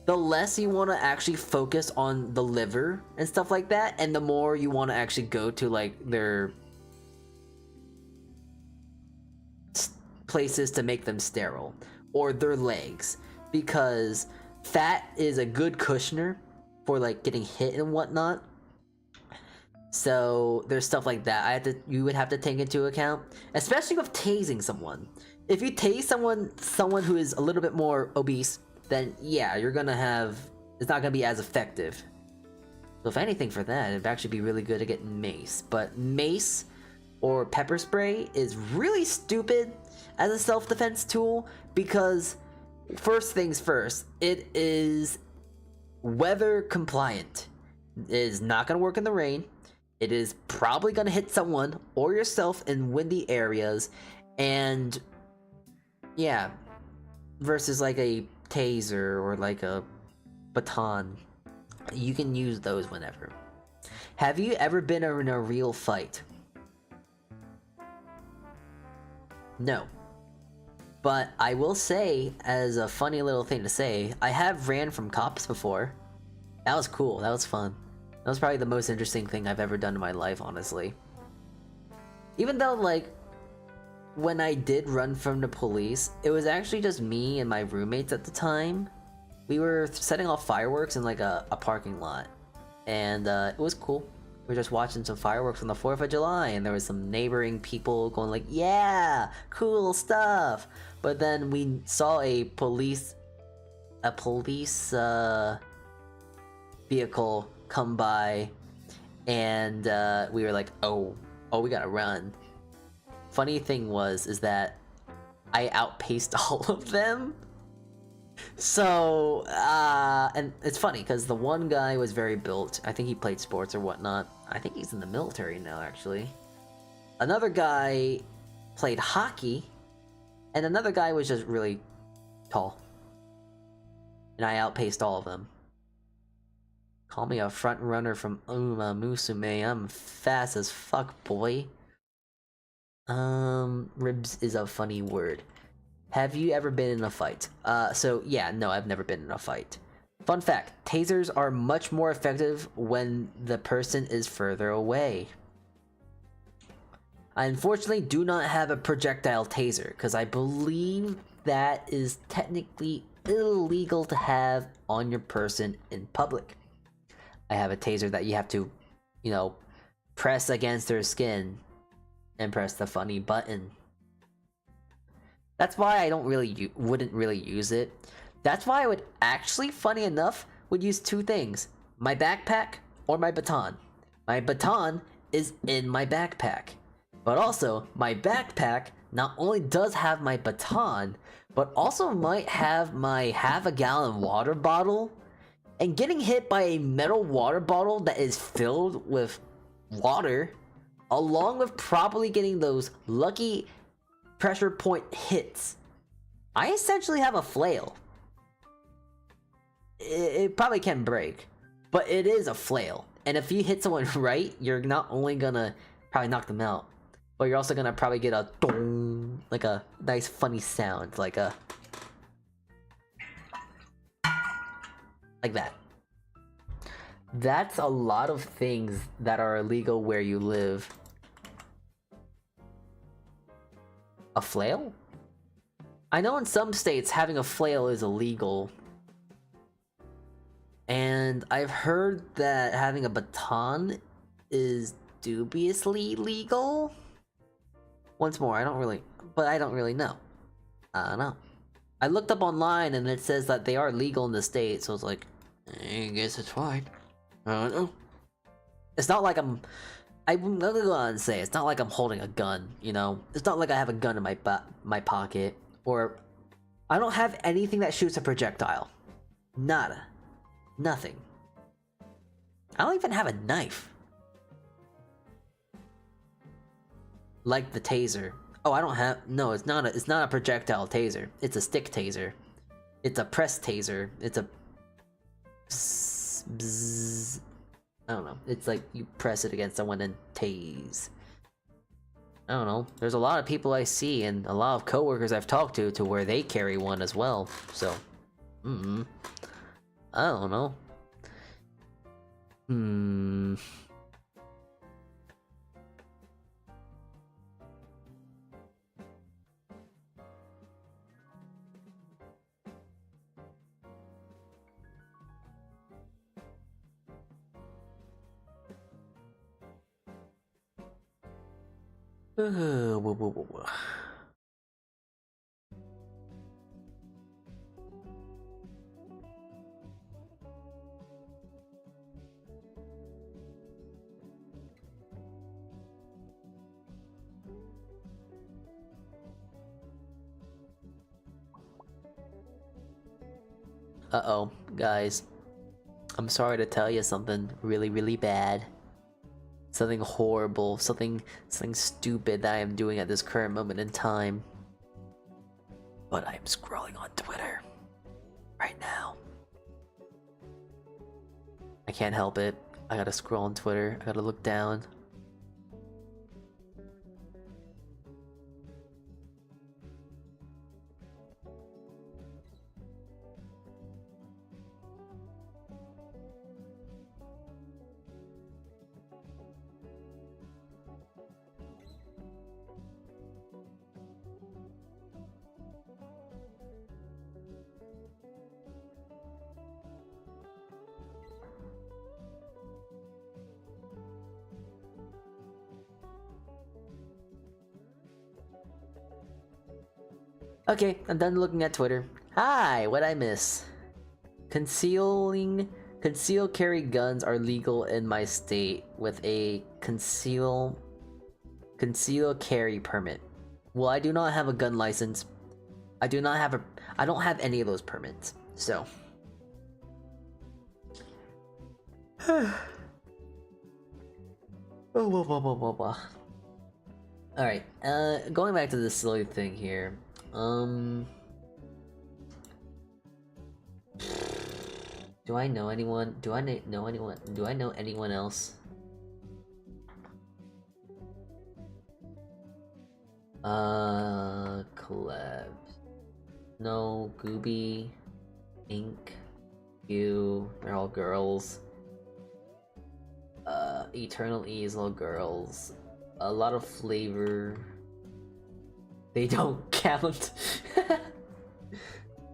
the less you want to actually focus on the liver and stuff like that, and the more you want to actually go to like their places to make them sterile, or their legs, because fat is a good cushioner for like getting hit and whatnot. So there's stuff like that you would have to take into account, especially with tasing someone. If you tase someone who is a little bit more obese, then yeah, it's not gonna be as effective. So if anything for that, it'd actually be really good to get mace. But mace or pepper spray is really stupid as a self-defense tool, because first things first, it is weather compliant. It is not gonna work in the rain. It is probably gonna hit someone or yourself in windy areas, and yeah, versus like a taser or like a baton, you can use those whenever. Have you ever been in a real fight? No. But I will say, as a funny little thing to say, I have ran from cops before. That was cool, that was fun. That was probably the most interesting thing I've ever done in my life, honestly. Even though, like, when I did run from the police, it was actually just me and my roommates at the time. We were setting off fireworks in, like, a parking lot. And, it was cool. We were just watching some fireworks on the 4th of July, and there was some neighboring people going like, yeah, cool stuff. But then we saw a police vehicle come by, and we were like, oh, we gotta run. Funny thing is that I outpaced all of them. So and it's funny because the one guy was very built. I think he played sports or whatnot. I think he's in the military now, actually. Another guy played hockey, and another guy was just really tall, and I outpaced all of them. Call me a front runner from Uma Musume. I'm fast as fuck, boy. Ribs is a funny word. Have you ever been in a fight? So yeah, no, I've never been in a fight. Fun fact, tasers are much more effective when the person is further away. I unfortunately do not have a projectile taser, because I believe that is technically illegal to have on your person in public. I have a taser that you have to, you know, press against their skin and press the funny button. That's why I wouldn't really use it. That's why I would actually, funny enough, would use two things: my backpack or my baton. My baton is in my backpack, but also my backpack not only does have my baton, but also might have my half-a-gallon water bottle. And getting hit by a metal water bottle that is filled with water, along with probably getting those lucky pressure point hits, I essentially have a flail. It probably can break, but it is a flail. And if you hit someone right, you're not only gonna probably knock them out, but you're also gonna probably get a dong, like a nice funny sound, like a... like that. That's a lot of things that are illegal where you live. A flail? I know in some states having a flail is illegal. And I've heard that having a baton is dubiously legal. Once more, I don't really know. I don't know. I looked up online and it says that they are legal in the state, so it's like, I guess it's fine. I don't know. It's not like I'm gonna go on and say, it's not like I'm holding a gun, you know? It's not like I have a gun in my pocket, or I don't have anything that shoots a projectile. Nada. Nothing. I don't even have a knife. Like the taser. Oh, I don't have... No, it's not a projectile taser. It's a stick taser. It's a press taser. It's a... Bzz. I don't know. It's like you press it against someone and tase. I don't know. There's a lot of people I see and a lot of coworkers I've talked to where they carry one as well. So, I don't know. Uh-oh, guys. I'm sorry to tell you something really, really bad. Something horrible, something stupid that I am doing at this current moment in time. But I am scrolling on Twitter right now. I can't help it. I gotta scroll on Twitter. I gotta look down. Okay, I'm done looking at Twitter. Hi, what'd I miss? Concealed carry guns are legal in my state with a conceal carry permit. Well, I do not have a gun license. I don't have any of those permits. So. Alright, going back to this silly thing here. Do I know anyone? Do I know anyone? Do I know anyone else? Collabs. No, Gooby, Ink, you, they're all girls. Eternal E is all girls. A lot of flavor. They don't count.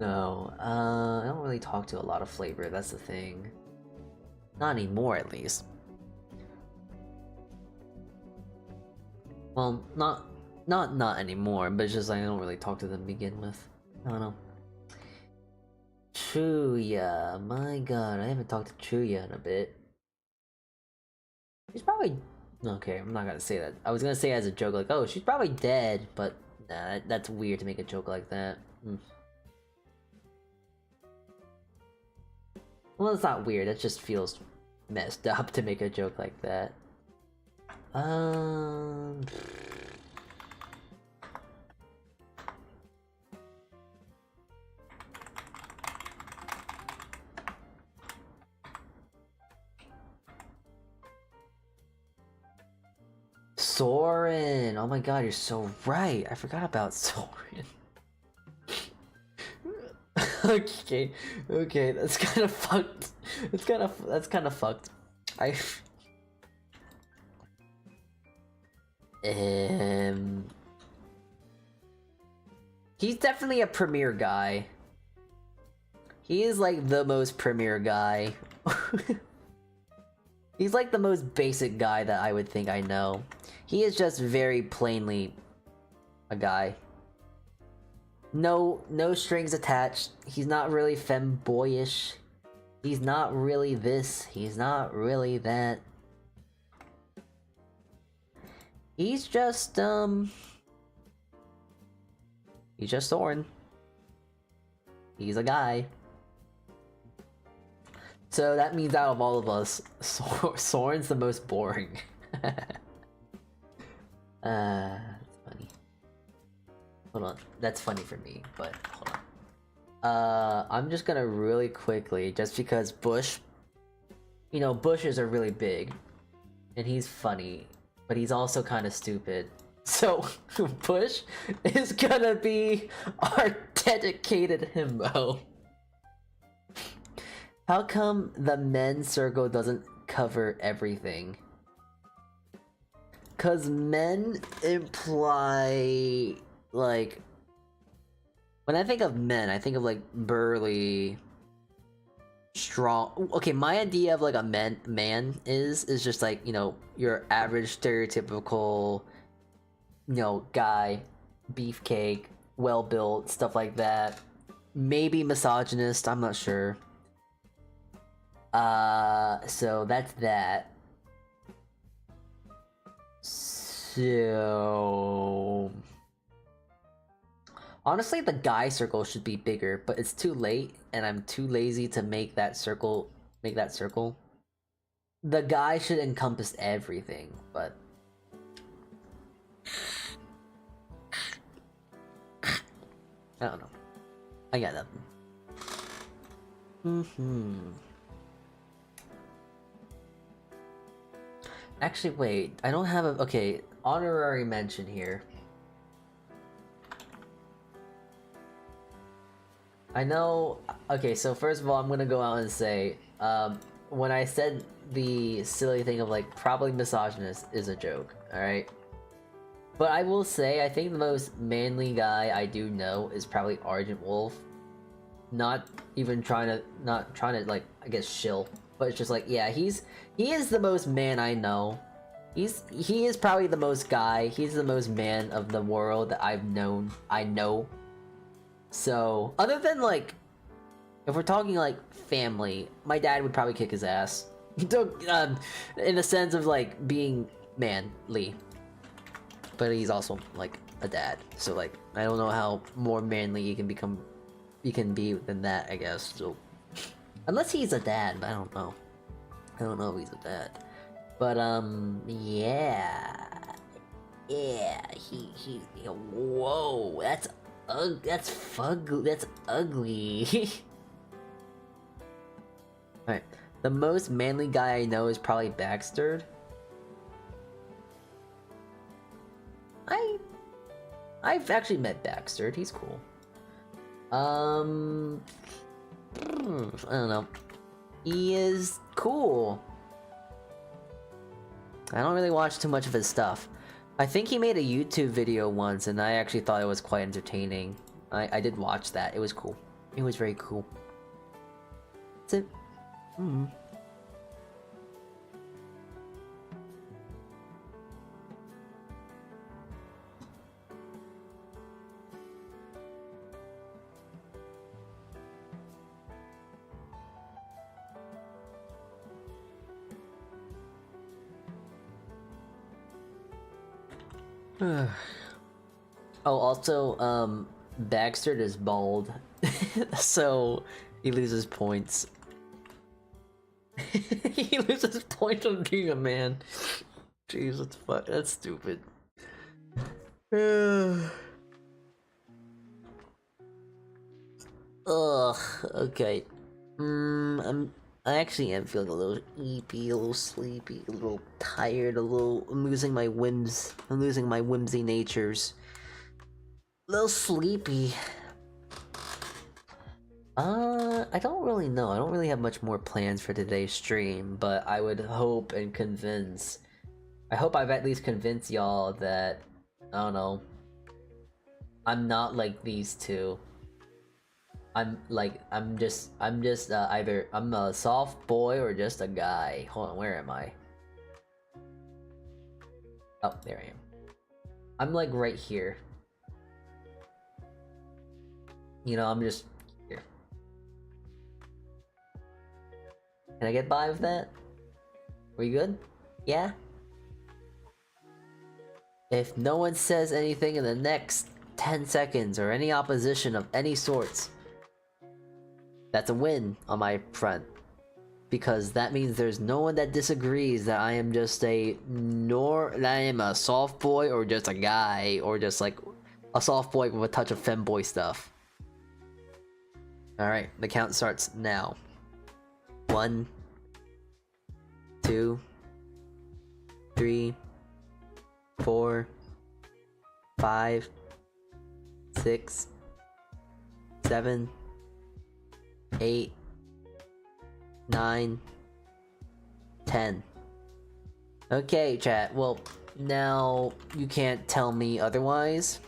No, I don't really talk to a lot of flavor, that's the thing. Not anymore, at least. Well, not anymore, but it's just like I don't really talk to them to begin with. I don't know. Chuya, my god, I haven't talked to Chuya in a bit. She's probably okay. I'm not gonna say that. I was gonna say as a joke, like, oh, she's probably dead, but nah, that's weird to make a joke like that. Well, it's not weird. It just feels messed up to make a joke like that. Soren! Oh my god, you're so right. I forgot about Soren. Okay, that's kind of fucked. That's kind of fucked. He's definitely a premier guy. He is like the most premier guy. He's like the most basic guy that I would think I know. He is just very plainly a guy. No strings attached. He's not really femboyish. He's not really this. He's not really that. He's just he's just Soren. He's a guy. So that means out of all of us, Soren's the most boring. That's funny. Hold on, that's funny for me, but hold on. I'm just gonna really quickly, just because Bush, you know, bushes are really big, and he's funny, but he's also kind of stupid. So Bush is gonna be our dedicated himbo. How come the men's circle doesn't cover everything? Cause men imply, like, when I think of men, I think of like burly, strong. Okay, my idea of like a man is just like, you know, your average stereotypical, you know, guy, beefcake, well built, stuff like that. Maybe misogynist, I'm not sure. So that's that. So honestly, the guy circle should be bigger, but it's too late, and I'm too lazy to make that circle. The guy should encompass everything, but I don't know. I got nothing. Actually, wait. I don't have a... Okay, honorary mention here. I know... Okay, so first of all, I'm gonna go out and say... when I said the silly thing of, like, probably misogynist is a joke, alright? But I will say, I think the most manly guy I do know is probably Argent Wolf. Not trying to, like, I guess, shill. But it's just like, yeah, he is the most man I know. He is probably the most guy. He's the most man of the world that I know. So, other than like, if we're talking like family, my dad would probably kick his ass. In the sense of like being manly. But he's also like a dad. So like, I don't know how more manly you can be than that, I guess. So, unless he's a dad, but I don't know. I don't know if he's a dad. But, yeah. Yeah, he whoa, that's ugly. Alright, the most manly guy I know is probably Baxter. I've actually met Baxter, he's cool. I don't know. He is cool. I don't really watch too much of his stuff. I think he made a YouTube video once, and I actually thought it was quite entertaining. I did watch that. It was cool. It was very cool. That's it. Oh, also, Baxter is bald, so he loses points. He loses points on being a man. Jeez, that's stupid. Ugh. Okay. I actually am feeling a little eepy, a little sleepy, a little tired, I'm losing my whims. I'm losing my whimsy natures. A little sleepy. I don't really know. I don't really have much more plans for today's stream, but I would hope and convince. I hope I've at least convinced y'all that, I don't know, I'm not like these two. I'm just either I'm a soft boy or just a guy. Hold on, where am I? Oh, there I am. I'm like right here. You know, I'm just here. Can I get by with that? We good? Yeah? If no one says anything in the next 10 seconds or any opposition of any sorts, that's a win on my front, because that means there's no one that disagrees that I am just that I am a soft boy or just a guy or just like a soft boy with a touch of femboy stuff. All right, the count starts now. 1, 2, 3, 4, 5, 6, 7, 8, 9, 10. Okay, chat. Well, now you can't tell me otherwise.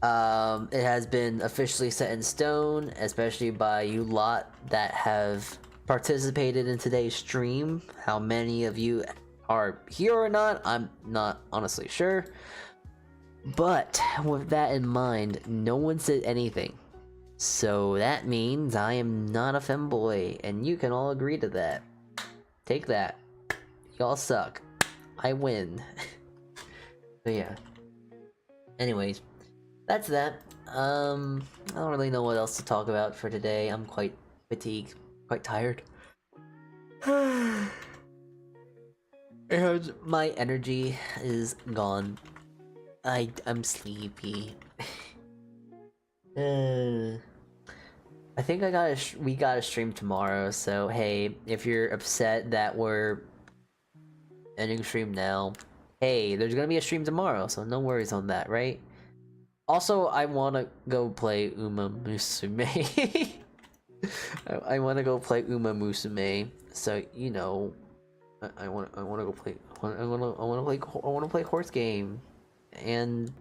It has been officially set in stone, especially by you lot that have participated in today's stream. How many of you are here or not, I'm not honestly sure. But with that in mind, no one said anything. So that means I am not a femboy, and you can all agree to that. Take that. Y'all suck. I win. So yeah. Anyways, that's that. I don't really know what else to talk about for today. I'm quite fatigued, quite tired. And my energy is gone. I'm sleepy. I think we got a stream tomorrow, so hey, if you're upset that we're ending stream now, hey, there's gonna be a stream tomorrow, so no worries on that, right? Also, I wanna go play Uma Musume. I wanna go play Uma Musume, so you know, I wanna go play. I wanna play horse game, and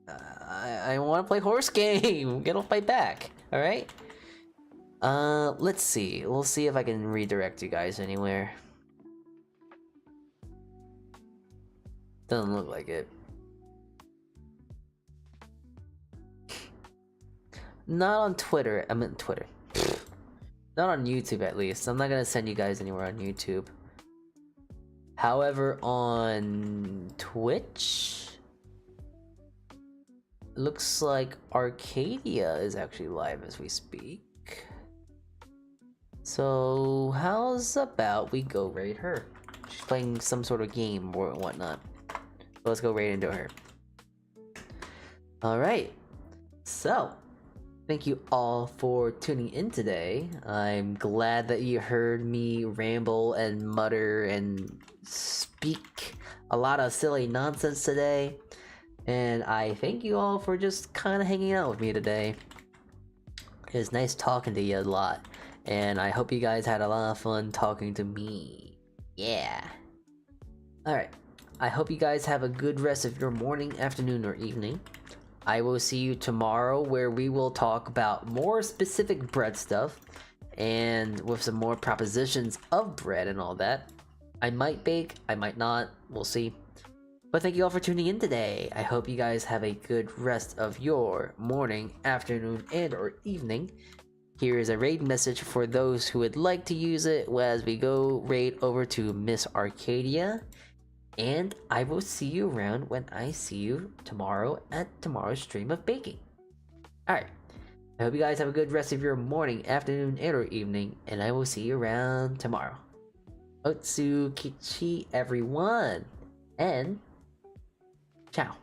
I want to play horse game. Get off my back. All right. Let's see. We'll see if I can redirect you guys anywhere. Doesn't look like it. Not on Twitter. I meant Twitter. Not on YouTube, at least. I'm not gonna send you guys anywhere on YouTube. However, on Twitch, looks like Arcadia is actually live as we speak. So how's about we go raid her? She's playing some sort of game or whatnot. So let's go raid into her. Alright. So thank you all for tuning in today. I'm glad that you heard me ramble and mutter and speak a lot of silly nonsense today. And I thank you all for just kind of hanging out with me today. It was nice talking to you a lot. And I hope you guys had a lot of fun talking to me. Yeah. Alright. I hope you guys have a good rest of your morning, afternoon, or evening. I will see you tomorrow where we will talk about more specific bread stuff. And with some more propositions of bread and all that. I might bake, I might not. We'll see. But thank you all for tuning in today. I hope you guys have a good rest of your morning, afternoon, and or evening. Here is a raid message for those who would like to use it as we go raid over to Miss Arcadia. And I will see you around when I see you tomorrow at tomorrow's stream of baking. Alright, I hope you guys have a good rest of your morning, afternoon, or evening, and I will see you around tomorrow. Saltea Kichee, everyone, and ciao.